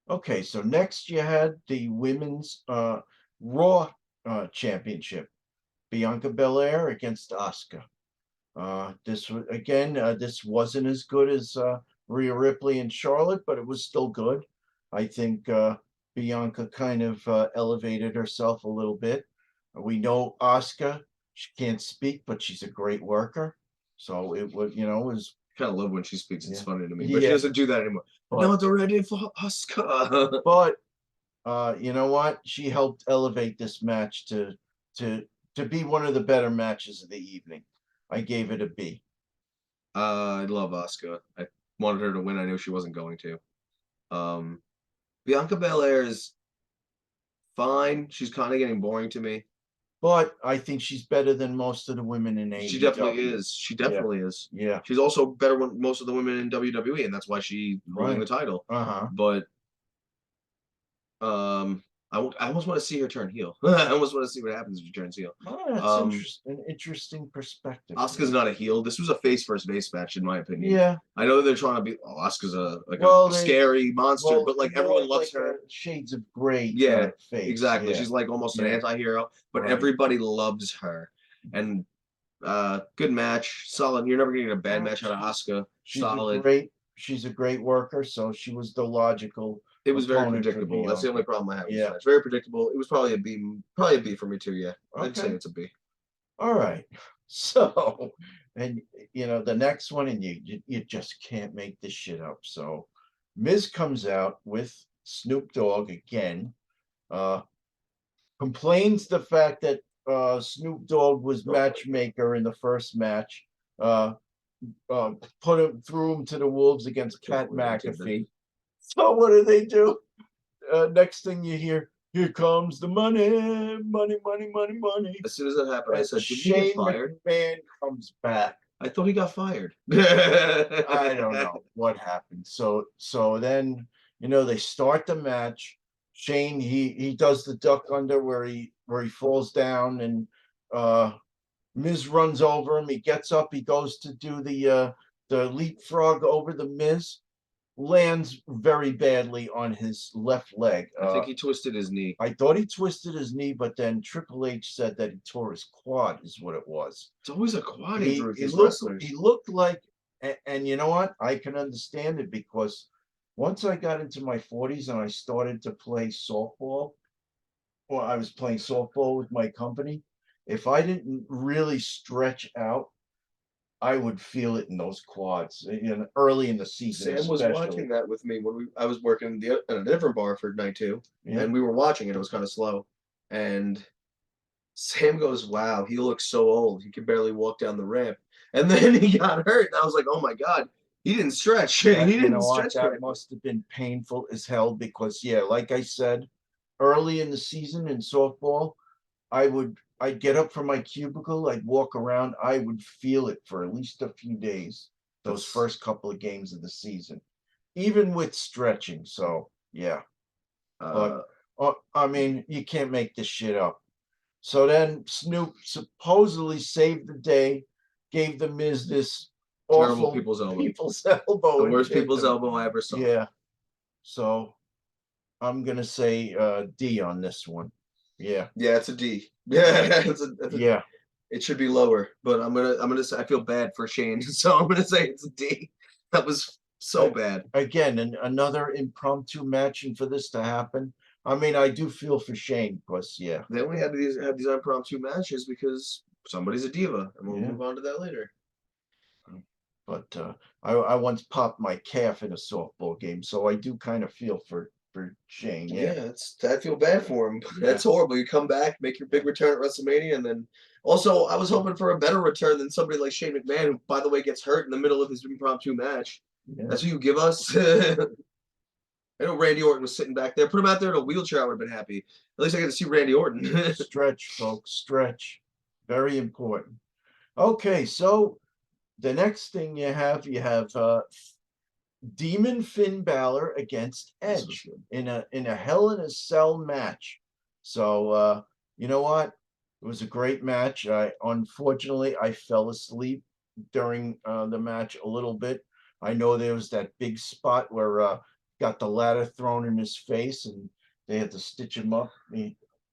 Okay, so next you had the women's Raw championship. Bianca Belair against Asuka. This wasn't as good as Rhea Ripley and Charlotte, but it was still good. I think Bianca kind of elevated herself a little bit. We know Asuka, she can't speak, but she's a great worker. So it was kind of love when she speaks. It's Yeah. funny to me, but she Yeah. doesn't do that anymore. But, Not ready for Oscar. but you know what? She helped elevate this match to to be one of the better matches of the evening. I gave it a B. I love Oscar. I wanted her to win. I knew she wasn't going to. Bianca Belair is fine. She's kind of getting boring to me. But I think she's better than most of the women in She AEW. definitely is. She definitely is. Yeah. She's also better than most of the women in WWE, and that's why she's holding the title. Uh-huh. But I almost want to see her turn heel. I almost want to see what happens if she turns heel. Oh, that's an interesting perspective. Asuka's not a heel. This was a face versus face match, in my opinion. Yeah. I know they're trying to be. Oh, Asuka's a scary monster, well, but like everyone loves like her. Shades of gray. Yeah, face. exactly. Yeah. She's like almost an anti-hero, but Right. everybody loves her. And good match, solid. You're never gonna get a bad match out of Asuka. Solid. She's a great worker, so she was the logical. It was very opponent for predictable. That's the only problem I have with this Yeah. match. Very predictable. It was probably a B for me too. Yeah, I'd say Okay. it's a B. All right. So, and you know, the next one, and you just can't make this shit up. So, Miz comes out with Snoop Dogg again, complains the fact that Snoop Dogg was matchmaker in the first match, uh, threw him to the wolves against Pat McAfee. So what do? Next thing you hear, here comes the money, money, money, money, money. As soon as that happened, I said, "Did he Shane get fired?" McMahon comes back. I thought he got fired. I don't know what happened. So then they start the match. Shane he does the duck under where he falls down, and Miz runs over him. He gets up. He goes to do the leapfrog over the Miz. Lands very badly on his left leg. I think he twisted his knee. I thought he twisted his knee, but then Triple H said that he tore his quad, is what it was. It's always a quad He, injury with he these looked, wrestlers. he looked like, and you know what? I can understand it, because once I got into my 40s and I started to play softball, or I was playing softball with my company, if I didn't really stretch out, I would feel it in those quads, early in the season. Sam was watching that with me when I was working at a different bar for night two, and we were watching it. It was kind of slow, and Sam goes, "Wow, he looks so old. He could barely walk down the ramp." And then he got hurt, and I was like, "Oh my god, he didn't stretch. He didn't stretch." That must have been painful as hell, because like I said, early in the season in softball, I'd get up from my cubicle, I'd walk around, I would feel it for at least a few days, those first couple of games of the season, even with stretching. So yeah. But I mean, you can't make this shit up. So then Snoop supposedly saved the day, gave the Miz this terrible awful people's elbow. The worst people's elbow I ever saw. Yeah. So I'm gonna say D on this one. Yeah. Yeah, it's a D. Yeah, Yeah. It should be lower, but I'm gonna say I feel bad for Shane, so I'm gonna say it's a D. That was so bad. Again, another impromptu match, and for this to happen, I mean, I do feel for Shane, because they only had these impromptu matches because somebody's a diva, and we'll move on to that later. But I once popped my calf in a softball game, so I do kind of feel for Shane. Yeah, I feel bad for him. That's horrible. You come back, make your big return at WrestleMania, and then also I was hoping for a better return than somebody like Shane McMahon, who, by the way, gets hurt in the middle of his impromptu match. Yeah. That's what you give us. I know Randy Orton was sitting back there. Put him out there in a wheelchair, I would have been happy. At least I get to see Randy Orton. Stretch, folks, stretch. Very important. Okay, so the next thing you have Demon Finn Balor against Edge in a Hell in a Cell match. So you know what? It was a great match. Unfortunately I fell asleep during the match a little bit. I know there was that big spot where got the ladder thrown in his face, and they had to stitch him up.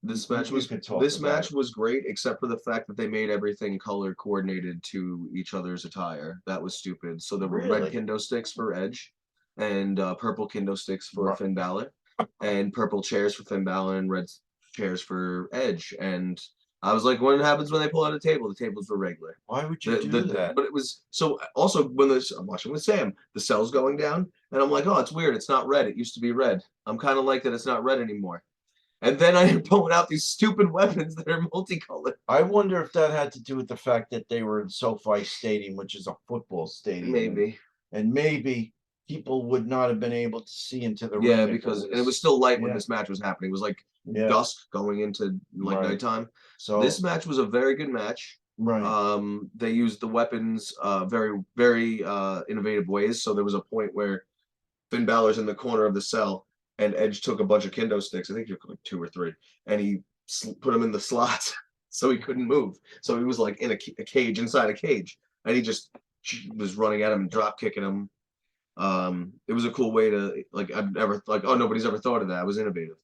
This match was great, except for the fact that they made everything color coordinated to each other's attire. That was stupid. So there were red kendo sticks for Edge, and purple kendo sticks for Finn Balor, and purple chairs for Finn Balor, and red chairs for Edge. And I was like, what happens when they pull out a table? The tables were regular. Why would you do that? But it was so also when I'm watching with Sam, the cell's going down, and I'm like, oh, it's weird. It's not red. It used to be red. I'm kind of like that. It's not red anymore. And then I am pulling out these stupid weapons that are multicolored. I wonder if that had to do with the fact that they were in SoFi Stadium, which is a football stadium. Maybe. And maybe people would not have been able to see into the Yeah, ring. because and it was still light when yeah. this match was happening. It was like Yeah. dusk going into like Right. nighttime. So This match was a very good match. right. They used the weapons very, very innovative ways. So there was a point where Finn Balor's in the corner of the cell, and Edge took a bunch of kendo sticks. I think like 2 or 3, and he put them in the slots so he couldn't move. So he was like in a cage inside a cage, and he just was running at him and drop kicking him. It was a cool way to like I've never like oh nobody's ever thought of that. It was innovative.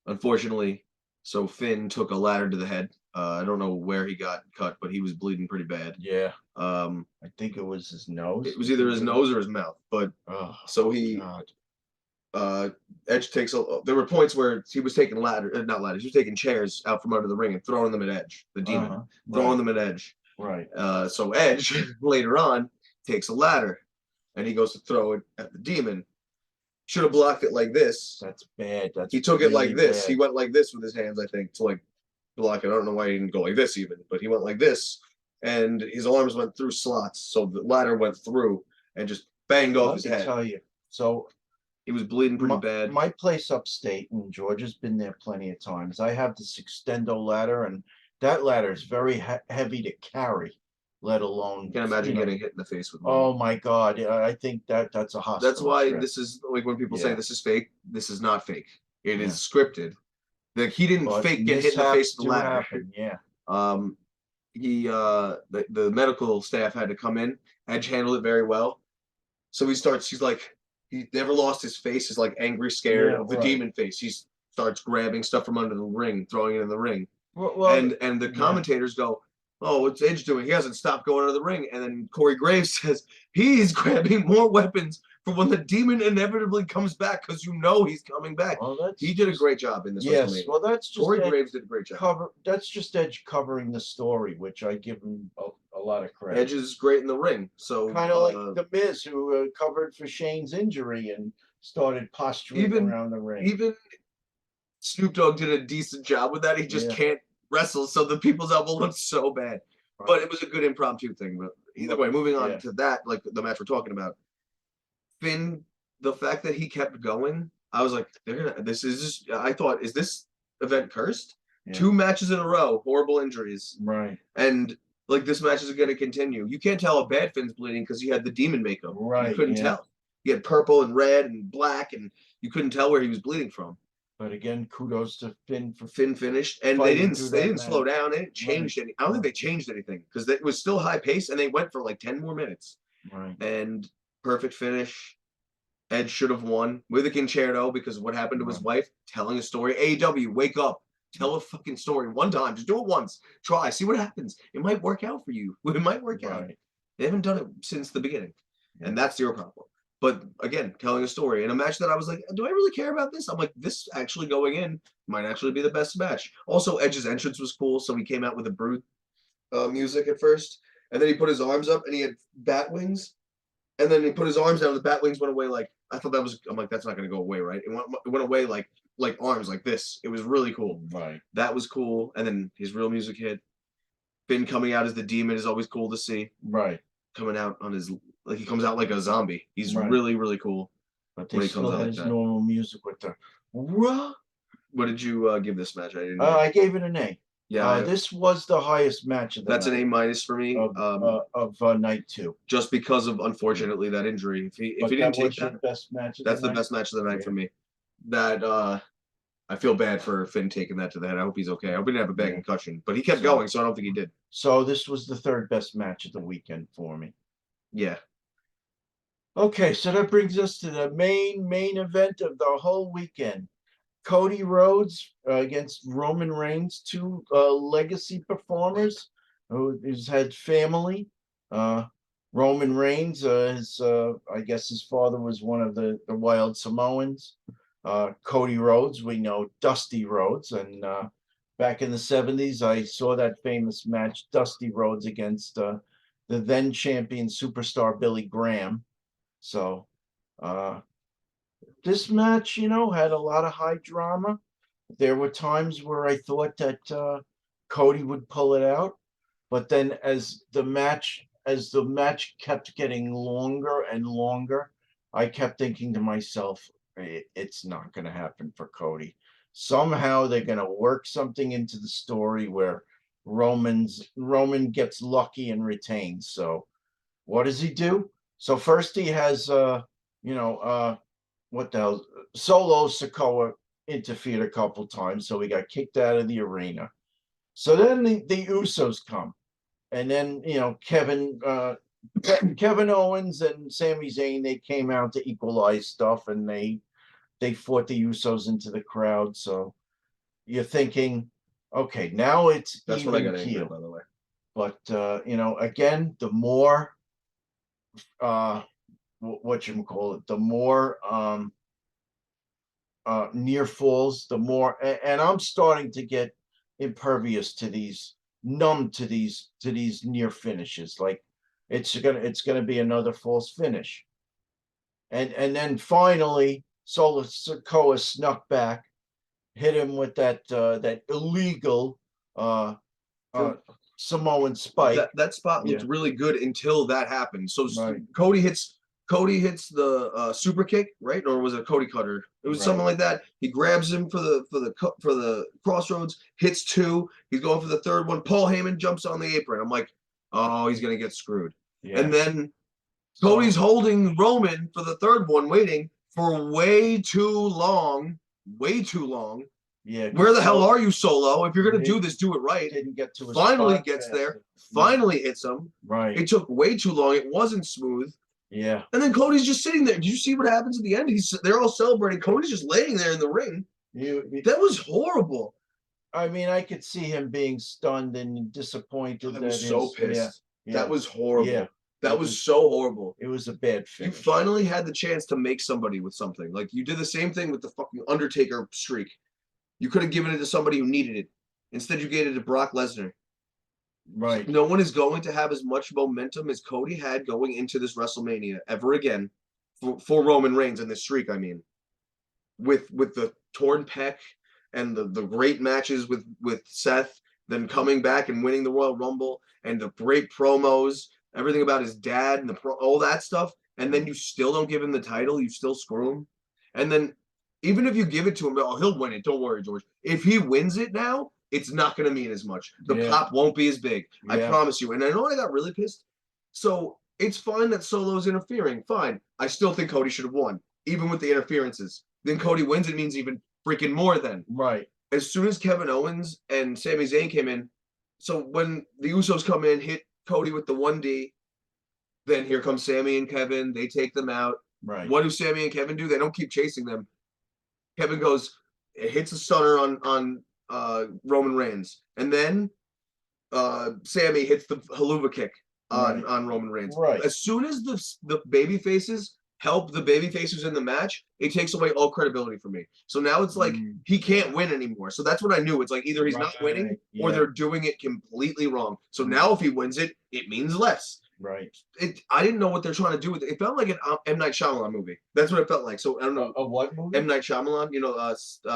Unfortunately, so Finn took a ladder to the head. I don't know where he got cut, but he was bleeding pretty bad. Yeah. I think it was his nose. It was either his nose or his mouth. But so he Edge takes there were points where he was taking not ladders, he was taking chairs out from under the ring and throwing them at Edge, the demon, throwing them at Edge. Right. So Edge later on takes a ladder and he goes to throw it at the demon. Should have blocked it like this. That's bad. He took it like this. Bad. He went like this with his hands, I think, to like block it. I don't know why he didn't go like this even, but he went like this, and his arms went through slots, so the ladder went through and just banged off his head. Tell you. So he was bleeding pretty bad. My place upstate, and Georgia's been there plenty of times. I have this extendo ladder, and that ladder is very heavy to carry, let alone. Can't imagine getting hit in the face with. Oh my God! I think that's a hospital. That's why this is like when people say this is fake. This is not fake. It is scripted. Like he didn't fake get hit in the face with the ladder. Yeah. The medical staff had to come in. Edge handled it very well. So he's like, he never lost his face. He's like angry, scared of the demon face. He starts grabbing stuff from under the ring, throwing it in the ring. And the commentators go, oh, what's Edge doing? He hasn't stopped going under the ring. And then Corey Graves says he's grabbing more weapons for when the demon inevitably comes back, because he's coming back. Well, he did a great job in this. Yes, well, that's just Corey Graves did a great job. That's just Edge covering the story, which I give him a lot of credit. Edge is great in the ring, so kind of like the Miz, who covered for Shane's injury and started posturing around the ring. Even Snoop Dogg did a decent job with that. He just can't wrestle, so the people's elbow looks so bad. Right. But it was a good impromptu thing. But either way, moving on to that, like the match we're talking about, Finn, the fact that he kept going, I was like, I thought, is this event cursed? 2 matches in a row, horrible injuries. Right. And like this match is going to continue. You can't tell a bad Finn's bleeding because he had the demon makeup. Right. You couldn't tell. He had purple and red and black, and you couldn't tell where he was bleeding from. But again, kudos to Finn for finished, and they didn't slow down. They didn't change any. I don't think they changed anything because it was still high pace, and they went for like 10 more minutes. Right. And perfect finish. Edge should have won with a concerto because of what happened to his wife. Telling a story. AEW, wake up. Tell a fucking story one time. Just do it once. Try. See what happens. It might work out for you. It might work out. They haven't done it since the beginning, and that's your problem. But again, telling a story in a match that I was like, do I really care about this? I'm like, this actually going in might actually be the best match. Also, Edge's entrance was cool. So he came out with a Brute music at first. And then he put his arms up and he had bat wings. And then he put his arms down and the bat wings went away. Like, I thought I'm like, that's not going to go away, right? It went away like arms like this. It was really cool. Right. That was cool. And then his real music hit. Finn coming out as the demon is always cool to see. Right. Coming out on his... Like he comes out like a zombie. He's really, really cool. But they still had his normal music with the. What did you give this match? I gave it an A. Yeah, this was the highest match of the That's night. an A- for me of night 2. Just because of unfortunately that injury. If he didn't take that, best match. That's the best match of the night for me. That I feel bad for Finn taking that to the head. I hope he's okay. I hope he didn't have a bad concussion, but he kept going, so I don't think he did. So this was the 3rd best match of the weekend for me. Yeah. Okay, so that brings us to the main event of the whole weekend. Cody Rhodes against Roman Reigns, 2 legacy performers who's had family. Roman Reigns, I guess his father was one of the Wild Samoans. Cody Rhodes, we know Dusty Rhodes, and back in the 70s, I saw that famous match, Dusty Rhodes against the then champion superstar Billy Graham. So this match, had a lot of high drama. There were times where I thought that Cody would pull it out, but then as the match kept getting longer and longer, I kept thinking to myself, it's not going to happen for Cody. Somehow they're going to work something into the story where Roman gets lucky and retains. So what does he do? So first he has what the hell, Solo Sikoa interfered a couple times, so he got kicked out of the arena. So then the Usos come, and then Kevin Owens and Sami Zayn, they came out to equalize stuff, and they fought the Usos into the crowd. So you're thinking, okay, now it's That's even when I got angry, keel. by the way. But again, the more what you call it, the more near falls, the more, and I'm starting to get impervious to these, numb to these near finishes. Like it's gonna be another false finish, and then finally Solo Sikoa snuck back, hit him with that illegal Samoan spike. That spot looked Yeah. really good until that happened. So Right. Cody hits the super kick, right? Or was it a Cody cutter? It was something Right. like that. He grabs him for the crossroads, hits two. He's going for the third one. Paul Heyman jumps on the apron. I'm like, oh, he's gonna get screwed. Yeah. And then So- Cody's holding Roman for the third one, waiting for way too long. Way too long. Yeah. Where the hell are you, Solo? If you're gonna He do this, do it right. didn't get to a Finally spot gets fast there. enough. Finally hits him. Right. It took way too long. It wasn't smooth. Yeah. And then Cody's just sitting there. Did you see what happens at the end? They're all celebrating. Cody's just laying there in the ring. That was horrible. I mean, I could see him being stunned and disappointed. I was so pissed. That was horrible. Yeah. That was so horrible. It was a bad You finish. finally had the chance to make somebody with something. Like you did the same thing with the fucking Undertaker streak. You could have given it to somebody who needed it. Instead, you gave it to Brock Lesnar. Right. No one is going to have as much momentum as Cody had going into this WrestleMania ever again for Roman Reigns and this streak. I mean, with the torn pec and the great matches with Seth, then coming back and winning the Royal Rumble and the great promos, everything about his dad and all that stuff, and then you still don't give him the title, you still screw him, and then even if you give it to him, oh, he'll win it. Don't worry, George. If he wins it now, it's not going to mean as much. The pop won't be as big. I promise you. And I know I got really pissed. So it's fine that Solo's interfering. Fine. I still think Cody should have won, even with the interferences. Then Cody wins, it means even freaking more then. Right. As soon as Kevin Owens and Sami Zayn came in, so when the Usos come in, hit Cody with the 1D, then here comes Sami and Kevin. They take them out. Right. What do Sami and Kevin do? They don't keep chasing them. Kevin goes, it hits a stunner on Roman Reigns, and then Sami hits the haluva kick on Roman Reigns. Right. As soon as the baby faces help the baby faces in the match, it takes away all credibility from me. So now it's like he can't win anymore. So that's what I knew. It's like either he's not winning or they're doing it completely wrong. So now if he wins it, it means less. Right. I didn't know what they're trying to do with it. It felt like an M. Night Shyamalan movie. That's what it felt like. So I don't know. A what movie? M. Night Shyamalan,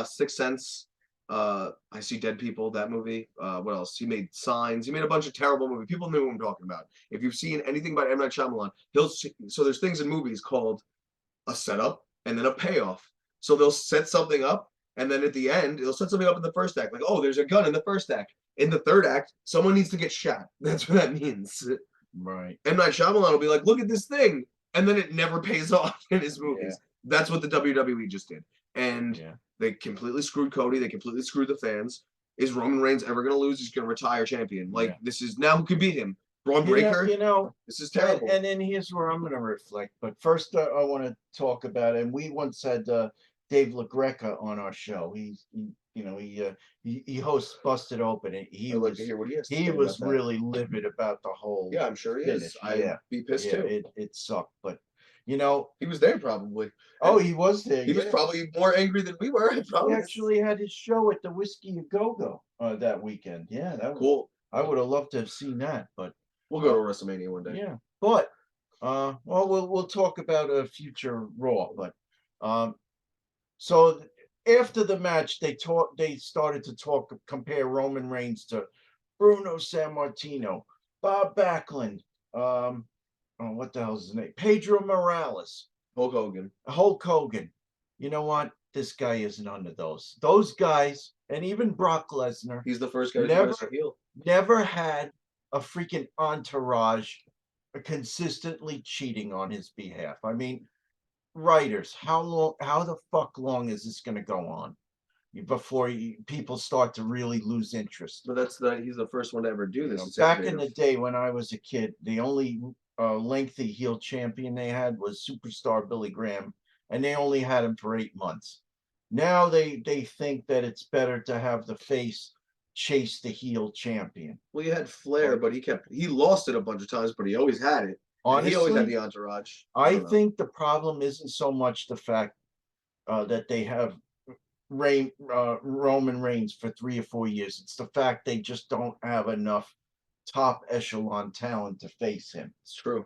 Sixth Sense, I See Dead People, that movie. What else? He made Signs. He made a bunch of terrible movies. People knew what I'm talking about. If you've seen anything about M. Night Shyamalan, so there's things in movies called a setup and then a payoff. So they'll set something up, and then at the end, they'll set something up in the first act. Like, oh, there's a gun in the first act. In the third act, someone needs to get shot. That's what that means. Right. M. Night Shyamalan will be like, look at this thing. And then it never pays off in his movies. That's what the WWE just did. And they completely screwed Cody. They completely screwed the fans. Is Roman Reigns ever going to lose? He's going to retire champion. Like, this is now who can beat him? Braun Breaker? This is terrible. And then here's where I'm going to reflect. But first, I want to talk about, and we once had Dave LaGreca on our show. He hosts Busted Open. And he I'd like to hear what he has to say he was about that. really livid about the whole. Yeah, I'm sure he is. finish. I'd be pissed too. It sucked, but You know, He was there probably. oh, And he was there. he was Yeah. probably more angry than we were, I He promise. actually had his show at the Whiskey A Go Go that weekend. Yeah, that was, Cool. I would have loved to have seen that, but We'll go to WrestleMania one day. yeah. But well, we'll talk about a future Raw, but um, so after the match, they started to compare Roman Reigns to Bruno Sammartino, Bob Backlund, oh, what the hell's his name? Pedro Morales, Hulk Hogan. Hulk Hogan. You know what? This guy isn't under those. Those guys, and even Brock Lesnar, He's the first guy to never, turn heel. never had a freaking entourage consistently cheating on his behalf. I mean, writers, how the fuck long is this going to go on before people start to really lose interest? But he's the first one to ever do this. It's Back in the innovative. day when I was a kid, the only lengthy heel champion they had was superstar Billy Graham, and they only had him for 8 months. Now they think that it's better to have the face chase the heel champion. Well, you had Flair, but he lost it a bunch of times, but he always had it. And he always had Honestly, the entourage. I don't know. think the problem isn't so much the fact that they have Roman Reigns for 3 or 4 years. It's the fact they just don't have enough top echelon talent to face him. It's true.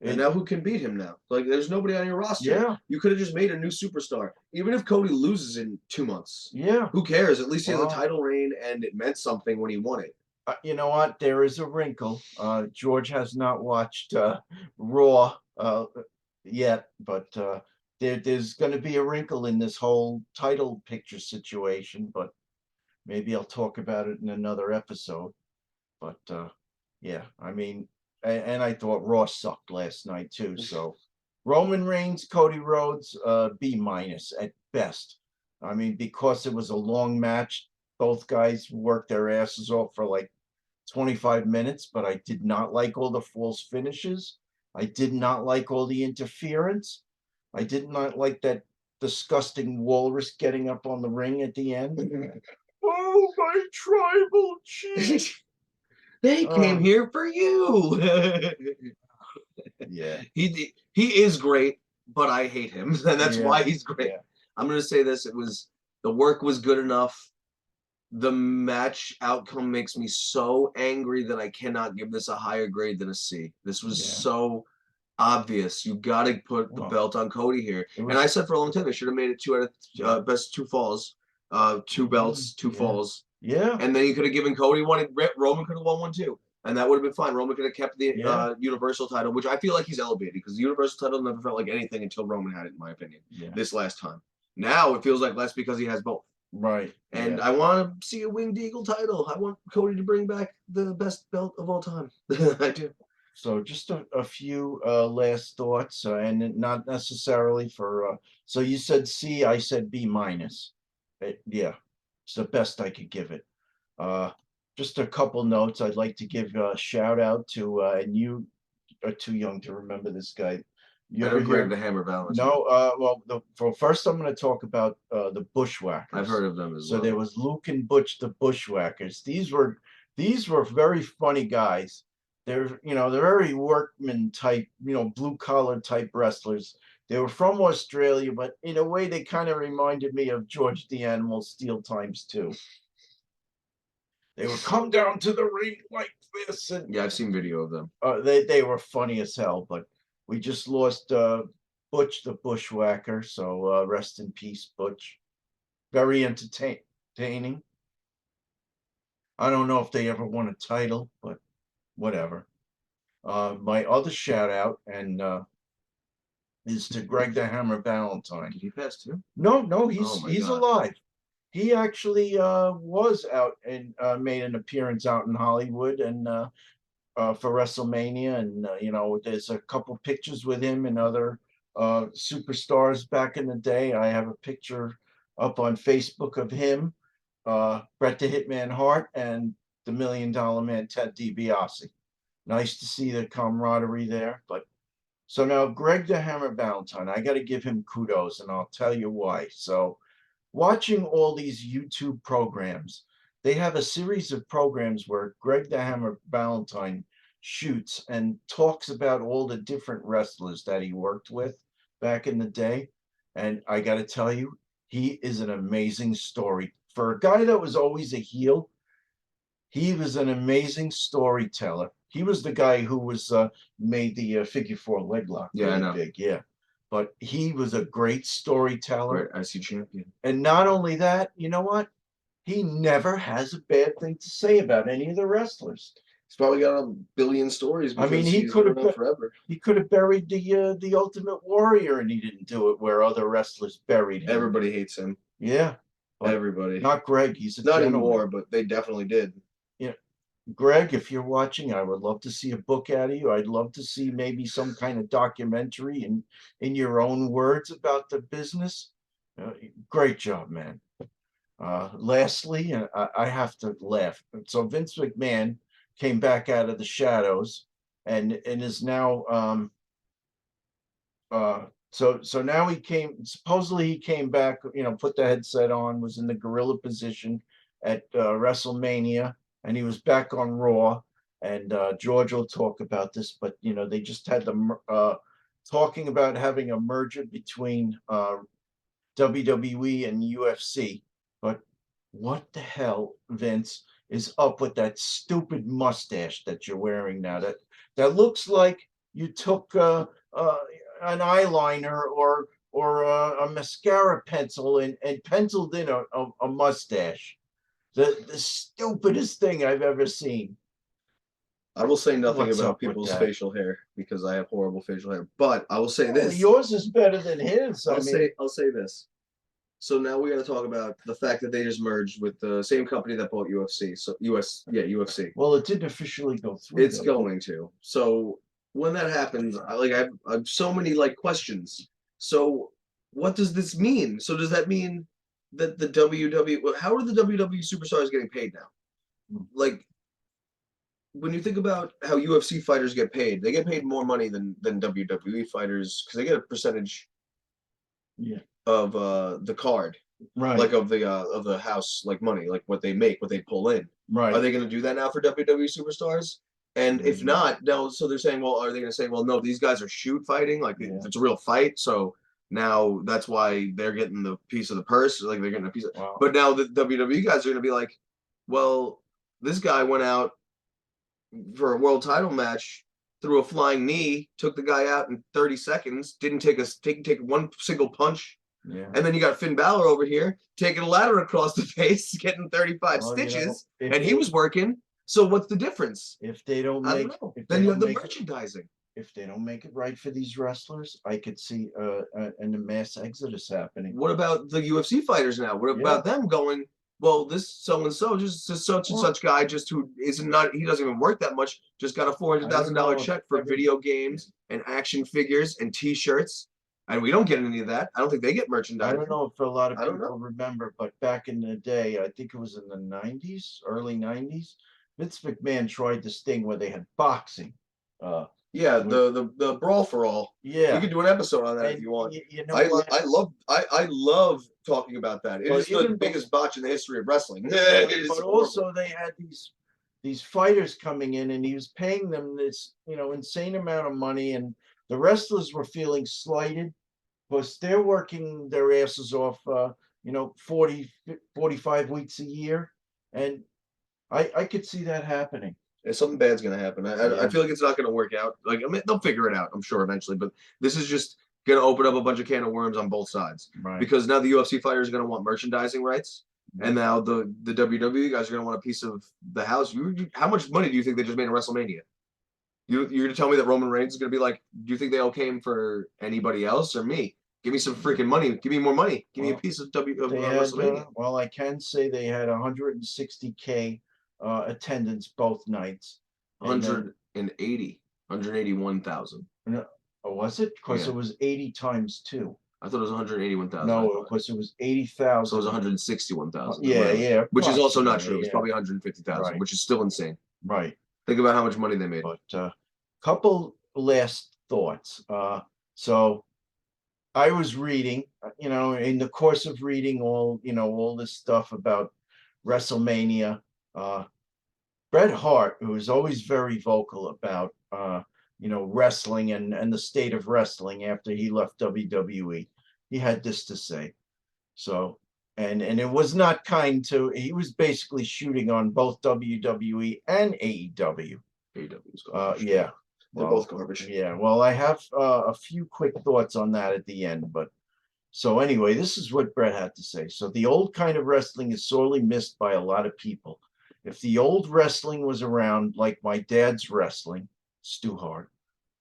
And It, now who can beat him now? Like, there's nobody on your roster. yeah, You could have just made a new superstar. Even if Cody loses in 2 months, yeah. who cares? At least he has a Well, title reign, and it meant something when he won it. You know what? There is a wrinkle. George has not watched Raw yet, but there's going to be a wrinkle in this whole title picture situation. But maybe I'll talk about it in another episode. But yeah, I mean, and I thought Raw sucked last night too. So Roman Reigns, Cody Rhodes, B minus at best. I mean, because it was a long match, both guys worked their asses off for like 25 minutes, but I did not like all the false finishes. I did not like all the interference. I did not like that disgusting walrus getting up on the ring at the end. Oh, my tribal chief. They came here for you. Yeah. He is great, but I hate him, and that's why he's great. Yeah. I'm gonna say this: the work was good enough. The match outcome makes me so angry that I cannot give this a higher grade than a C. This was so obvious. You got to put the belt on Cody here. And I said for a long time they should have made it 2 out of best 2 falls, 2 belts, 2 falls. Yeah. And then you could have given Cody one. Roman could have won one too. And that would have been fine. Roman could have kept the Universal title, which I feel like he's elevated because the Universal title never felt like anything until Roman had it, in my opinion, this last time. Now it feels like less because he has both. Right. And I want to see a Winged Eagle title. I want Cody to bring back the best belt of all time. I do. So just a few last thoughts, and not necessarily for. So you said C, I said B minus. Yeah, it's the best I could give it. Just a couple notes. I'd like to give a shout out to, and you are too young to remember this guy. You I know Greg the Hammer Valentine. No, well, first I'm going to talk about the Bushwhackers. I've heard of them as well. So there was Luke and Butch the Bushwhackers. These were very funny guys. They're very workman type, blue collar type wrestlers. They were from Australia, but in a way they kind of reminded me of George the Animal Steel ×2. They would come down to the ring like this, and I've seen video of them. They were funny as hell, but we just lost Butch the Bushwhacker, so rest in peace, Butch. Very entertaining. I don't know if they ever won a title, but whatever. My other shout out is to Greg the Hammer Valentine. Did he pass too? No, he's alive. He actually was out and made an appearance out in Hollywood and for WrestleMania, and there's a couple pictures with him and other superstars back in the day. I have a picture up on Facebook of him, Bret the Hitman Hart, and the $1 Million Man Ted DiBiase. Nice to see the camaraderie there. But so now Greg the Hammer Valentine, I got to give him kudos, and I'll tell you why. So watching all these YouTube programs, they have a series of programs where Greg the Hammer Valentine shoots and talks about all the different wrestlers that he worked with back in the day. And I got to tell you, he is an amazing story. For a guy that was always a heel, he was an amazing storyteller. He was the guy who was made the figure four leg lock Yeah, I really know. big. Yeah. But he was a great storyteller. Great IC champion. And not only that, you know what? He never has a bad thing to say about any of the wrestlers. He's probably got a billion stories I because mean, he he's could been have around forever. he could have buried the Ultimate Warrior, and he didn't do it where other wrestlers buried him. Everybody hates him. Yeah, but Everybody. not Greg. He's a Not gentleman. anymore, but they definitely did. Yeah, Greg, if you're watching, I would love to see a book out of you. I'd love to see maybe some kind of documentary in your own words about the business. Great job, man. Lastly, I have to laugh. So Vince McMahon came back out of the shadows and is now so now he came supposedly he came back, put the headset on, was in the gorilla position at WrestleMania, and he was back on Raw. And George will talk about this, but they just had talking about having a merger between WWE and UFC. But what the hell, Vince, is up with that stupid mustache that you're wearing now? That looks like you took an eyeliner or a mascara pencil and penciled in a mustache. The stupidest thing I've ever seen. I will say nothing What's about up with people's that? facial hair because I have horrible facial hair. But I will say this. Yours is better than his. I'll say this. So now we got to talk about the fact that they just merged with the same company that bought UFC. So UFC. Well, it didn't officially go through. It's going to. So when that happens, I have so many questions. So what does this mean? So does that mean that the WWE? How are the WWE superstars getting paid now? Like when you think about how UFC fighters get paid, they get paid more money than WWE fighters because they get a percentage. Yeah. Of the card, right? Like of the house, like money, like what they make, what they pull in. Right. Are they going to do that now for WWE superstars? And if not, no. So they're saying, well, are they going to say, well, no, these guys are shoot fighting, like if it's a real fight, so now that's why they're getting the piece of the purse, like they're getting a piece of. Wow. But now the WWE guys are going to be like, well, this guy went out for a world title match, threw a flying knee, took the guy out in 30 seconds, didn't take one single punch. Yeah. And then you got Finn Balor over here taking a ladder across the face, getting 35 stitches, and he was working. So what's the difference? If they don't make, then you have the merchandising. If they don't make it right for these wrestlers, I could see a mass exodus happening. What about the UFC fighters now? What about them going? Well, this so and so, just such and such guy, just who isn't not, he doesn't even work that much, just got a $400,000 check for video games and action figures and T-shirts. And we don't get any of that. I don't think they get merchandise. I don't know if a lot of people remember, but back in the day, I think it was in the 90s, early 90s, Vince McMahon tried this thing where they had boxing. Yeah, the brawl for all. Yeah, we could do an episode on that if you want. I love talking about that. It is the biggest botch in the history of wrestling. But also they had these fighters coming in, and he was paying them this insane amount of money, and the wrestlers were feeling slighted because they're working their asses off 40 45 weeks a year, and I could see that happening. Something bad's gonna happen. I feel like it's not gonna work out. Like, I mean, they'll figure it out, I'm sure, eventually. But this is just gonna open up a bunch of can of worms on both sides. Right. Because now the UFC fighters are gonna want merchandising rights, and now the WWE guys are gonna want a piece of the house. How much money do you think they just made in WrestleMania? You're gonna tell me that Roman Reigns is gonna be like, do you think they all came for anybody else or me? Give me some freaking money. Give me more money. Give me a piece of WrestleMania. Well, I can say they had 160K attendance both nights. 181,000. No, was it? Because it was 80 times 2. I thought it was 181,000. No, because it was 80,000. So it was 161,000. Yeah. Which is also not true. It's probably 150,000, which is still insane. Right. Think about how much money they made. But couple last thoughts. So I was reading, in the course of reading all this stuff about WrestleMania, Bret Hart, who is always very vocal about wrestling and the state of wrestling after he left WWE, he had this to say. So, and it was not kind to. He was basically shooting on both WWE and AEW. AEW's garbage. Yeah. They're both garbage. Yeah. Well, I have a few quick thoughts on that at the end, but so anyway, this is what Brett had to say. So the old kind of wrestling is sorely missed by a lot of people. If the old wrestling was around, like my dad's wrestling, Stu Hart,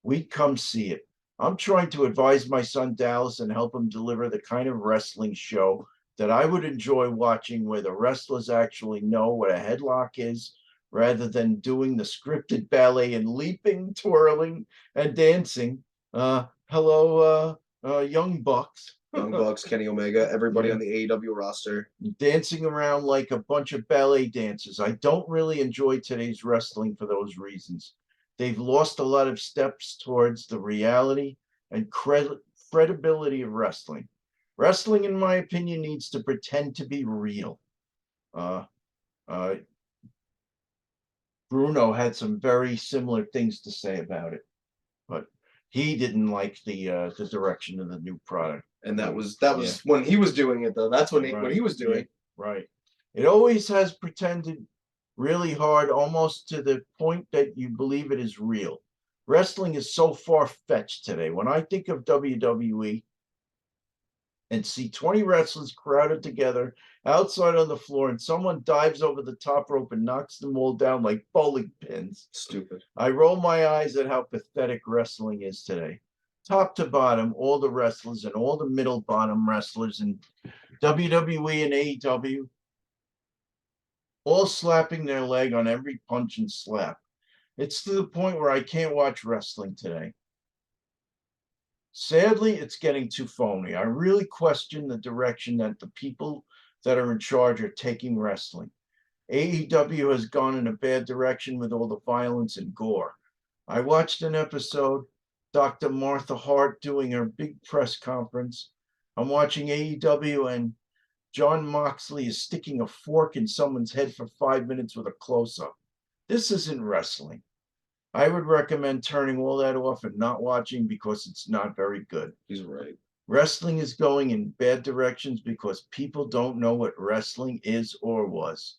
we'd come see it. I'm trying to advise my son Dallas and help him deliver the kind of wrestling show that I would enjoy watching, where the wrestlers actually know what a headlock is, rather than doing the scripted ballet and leaping, twirling, and dancing. Hello, young bucks. Young Bucks, Kenny Omega, everybody Yeah. on the AEW roster. Dancing around like a bunch of ballet dancers. I don't really enjoy today's wrestling for those reasons. They've lost a lot of steps towards the reality and credibility of wrestling. Wrestling, in my opinion, needs to pretend to be real. Uh, uh, Bruno had some very similar things to say about it, but he didn't like the direction of the new product. And that was when he was doing it though. That's when he was doing. Right. It always has pretended really hard, almost to the point that you believe it is real. Wrestling is so far-fetched today. When I think of WWE and see 20 wrestlers crowded together outside on the floor, and someone dives over the top rope and knocks them all down like bowling pins, Stupid. I roll my eyes at how pathetic wrestling is today. Top to bottom, all the wrestlers and all the middle bottom wrestlers in WWE and AEW, all slapping their leg on every punch and slap. It's to the point where I can't watch wrestling today. Sadly, it's getting too phony. I really question the direction that the people that are in charge are taking wrestling. AEW has gone in a bad direction with all the violence and gore. I watched an episode, Dr. Martha Hart doing her big press conference. I'm watching AEW, and John Moxley is sticking a fork in someone's head for 5 minutes with a close-up. This isn't wrestling. I would recommend turning all that off and not watching, because it's not very good. He's right. Wrestling is going in bad directions because people don't know what wrestling is or was.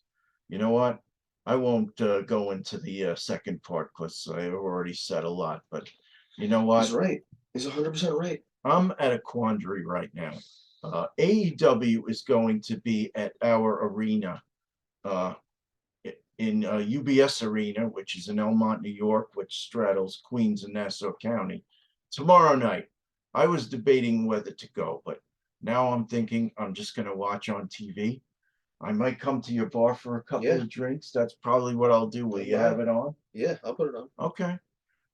You know what? I won't go into the second part because I've already said a lot. But you know what? He's right. He's 100% right. I'm at a quandary right now. AEW is going to be at our arena in UBS Arena, which is in Elmont, New York, which straddles Queens and Nassau County, tomorrow night. I was debating whether to go, but now I'm thinking I'm just going to watch on TV. I might come to your bar for a couple of drinks. That's probably what I'll do. Will you have it on? Yeah, I'll put it on. Okay.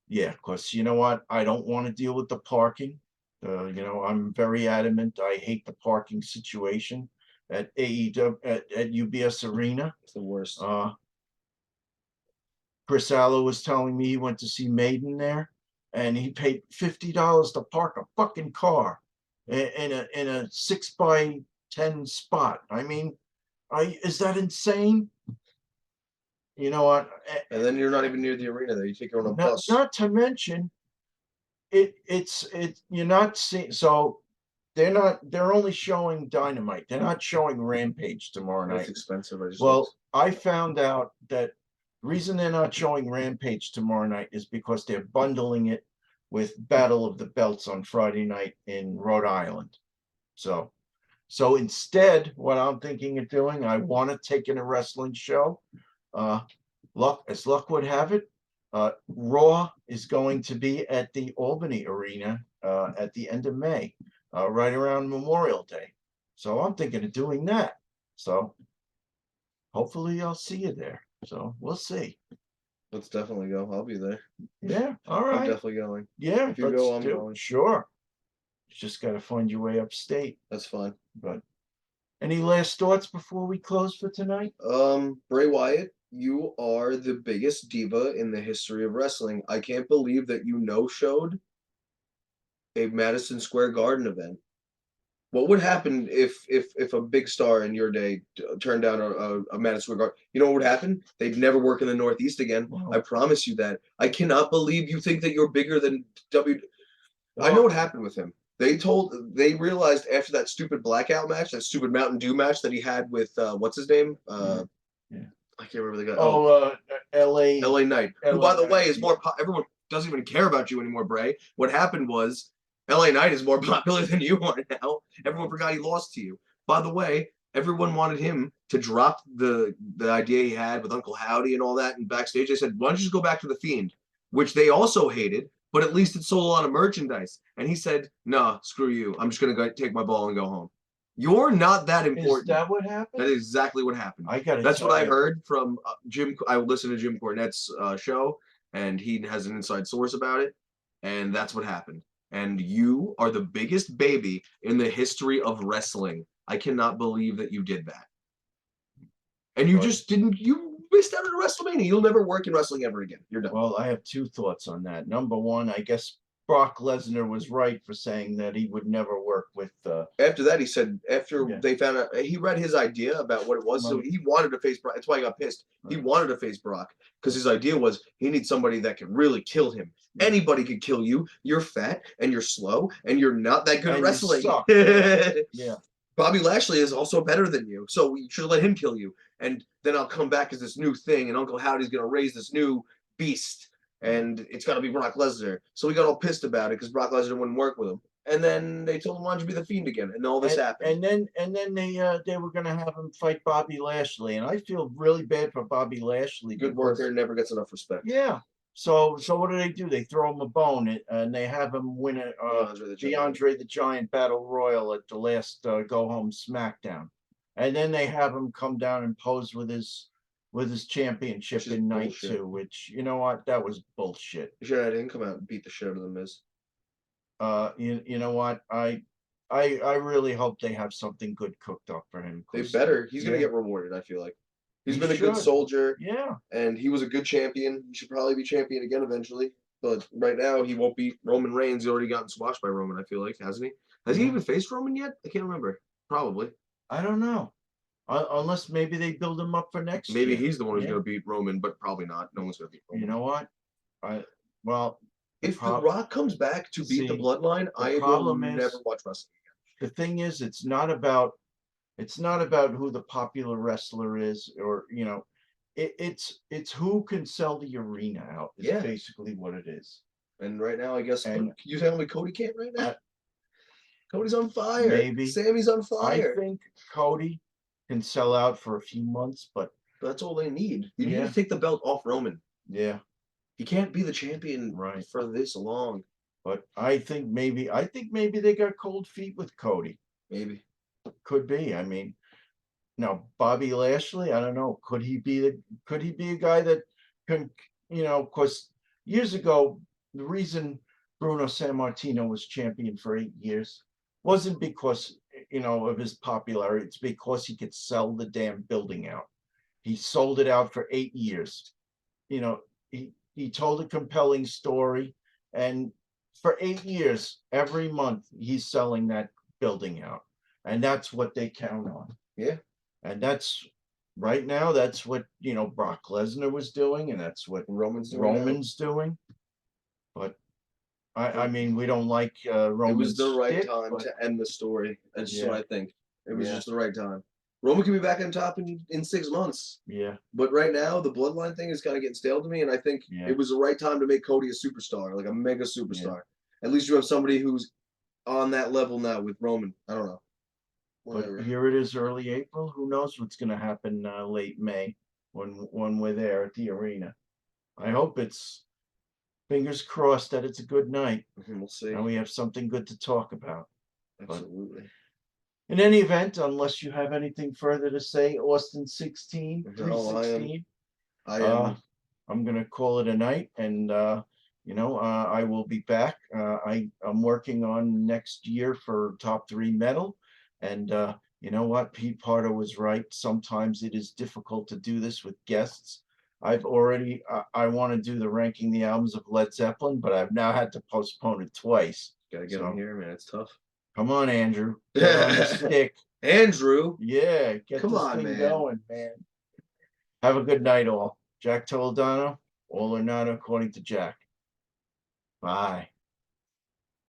Yeah, because you know what? I don't want to deal with the parking. I'm very adamant. I hate the parking situation at AEW at UBS Arena. It's the worst. Chris Allo was telling me he went to see Maiden there, and he paid $50 to park a fucking car in a 6x10 spot. I mean, is that insane? You know what? And then you're not even near the arena there. You take your own bus. Not to mention, it's you're not seeing. So they're only showing Dynamite. They're not showing Rampage tomorrow night. That's expensive. I found out that the reason they're not showing Rampage tomorrow night is because they're bundling it with Battle of the Belts on Friday night in Rhode Island. So instead, what I'm thinking of doing, I want to take in a wrestling show. Luck would have it, Raw is going to be at the Albany Arena at the end of May, right around Memorial Day. So I'm thinking of doing that. So hopefully I'll see you there. So we'll see. Let's definitely go. I'll be there. Yeah. All right. I'm definitely going. Yeah. If you go, I'm going. Sure. You just got to find your way upstate. That's fine. But any last thoughts before we close for tonight? Bray Wyatt, you are the biggest diva in the history of wrestling. I can't believe that you no-showed a Madison Square Garden event What would happen if a big star in your day turned down a Madison Square Garden? You know what would happen? They'd never work in the Northeast again. Well, I promise you that. I cannot believe you think that you're bigger than W. I know well, what happened with him. They realized after that stupid blackout match, that stupid Mountain Dew match that he had with what's his name? yeah, yeah. I can't remember the guy. Oh, L.A. LA Knight, who by L.A. the way Knight, is yeah. more everyone doesn't even care about you anymore, Bray. What happened was LA Knight is more popular than you are now. Everyone forgot he lost to you. By the way, everyone wanted him to drop the idea he had with Uncle Howdy and all that. And backstage, they said, "Why don't you just go back to the Fiend?" Which they also hated, but at least it sold a lot of merchandise. And he said, "Nah, screw you. I'm just gonna go take my ball and go home. You're not that Is important." that what That happened? is exactly what happened. I gotta That's what tell I you. heard from Jim. I listened to Jim Cornette's show, and he has an inside source about it, and that's what happened. And you are the biggest baby in the history of wrestling. I cannot believe that you did that. And you But just didn't. You missed out on WrestleMania. You'll never work in wrestling ever again. You're done. well, I have two thoughts on that. Number one, I guess Brock Lesnar was right for saying that he would never work with. After that, he said after Yeah, they found out he read his idea about what it was, so well, he wanted to face Brock. That's why he got pissed. He right, wanted to face Brock because his idea was he needs somebody that can really kill him. yeah. Anybody could kill you. You're fat and you're slow and you're not that good at And you wrestling. suck. Yeah, yeah. Bobby Lashley is also better than you, so you should let him kill you. And then I'll come back as this new thing, and Uncle Howdy's gonna raise this new beast, and it's gotta be Brock Lesnar. So we got all pissed about it because Brock Lesnar wouldn't work with him. And then they told him, "Why don't you be the Fiend again?" And all this happened. And then they were gonna have him fight Bobby Lashley, and I feel really bad for Bobby Lashley Good because worker never gets enough respect. yeah. So what do? They throw him a bone and they have him win the Andre the Giant Battle Royal at the last Go Home SmackDown, and then they have him come down and pose with his championship Which is in night bullshit. two. Which you know what? That was bullshit. You should have had him come out and beat the shit out of the Miz. You know what? I really hope they have something good cooked up for him. They 'Cause, better. He's gonna yeah, get rewarded. I feel like he's he been a good should. soldier, Yeah. and he was a good champion. He should probably be champion again eventually. But right now, he won't beat Roman Reigns. He's already gotten squashed by Roman. I feel like hasn't he? Has he Yeah. even faced Roman yet? I can't remember. Probably. I don't know. Unless maybe they build him up for next Maybe year. he's the one who's Yeah. gonna beat Roman, but probably not. No one's gonna beat Roman. You know what? I well, If The Rock comes back to beat the see, Bloodline, the I will problem never is watch wrestling. the thing is it's not about who the popular wrestler is or it's who can sell the arena out is Yeah. basically what it is. And right now, I guess And you telling me Cody can't right now? I, Cody's on fire. maybe Sammy's on I fire. think Cody can sell out for a few months, but That's all they need. You need yeah, to take the belt off Roman. yeah, He can't be the champion right. for this long. But I think maybe they got cold feet with Cody. Maybe. Could be. I mean, now Bobby Lashley, I don't know. Could he be a guy that can, of course, years ago, the reason Bruno Sammartino was champion for 8 years wasn't because, of his popularity. It's because he could sell the damn building out. He sold it out for 8 years. He told a compelling story, and for 8 years, every month he's selling that building out, and that's what they count on. Yeah. And that's right now. That's what Brock Lesnar was doing, and that's what Roman's doing. Roman's doing. But I mean, we don't like Roman's. It was the right stick, time but to end the story. That's just yeah, what I think. It was yeah, just the right time. Roman can be back on top in 6 months. yeah, But right now, the bloodline thing is kind of getting stale to me, and I think yeah, it was the right time to make Cody a superstar, like a mega yeah. superstar. At least you have somebody who's on that level now with Roman. I don't know. But Whatever. here it is, early April. Who knows what's going to happen late May when we're there at the arena. I hope it's fingers crossed that it's a good night We'll see. and we have something good to talk about. Absolutely. In any event, unless you have anything further to say, Austin 16, No, 316, I am. I'm going to call it a night. And, I will be back. I'm working on next year for Top 3 Metal. And you know what? Pete Pardo was right. Sometimes it is difficult to do this with guests. I want to do the ranking the albums of Led Zeppelin, but I've now had to postpone it twice. Gotta get So him here, man. It's tough. Come on, Andrew. Get on the stick. Andrew. Yeah, get Come this on, thing man. going, man. Have a good night, all. Jack Toledano, all or none according to Jack. Bye.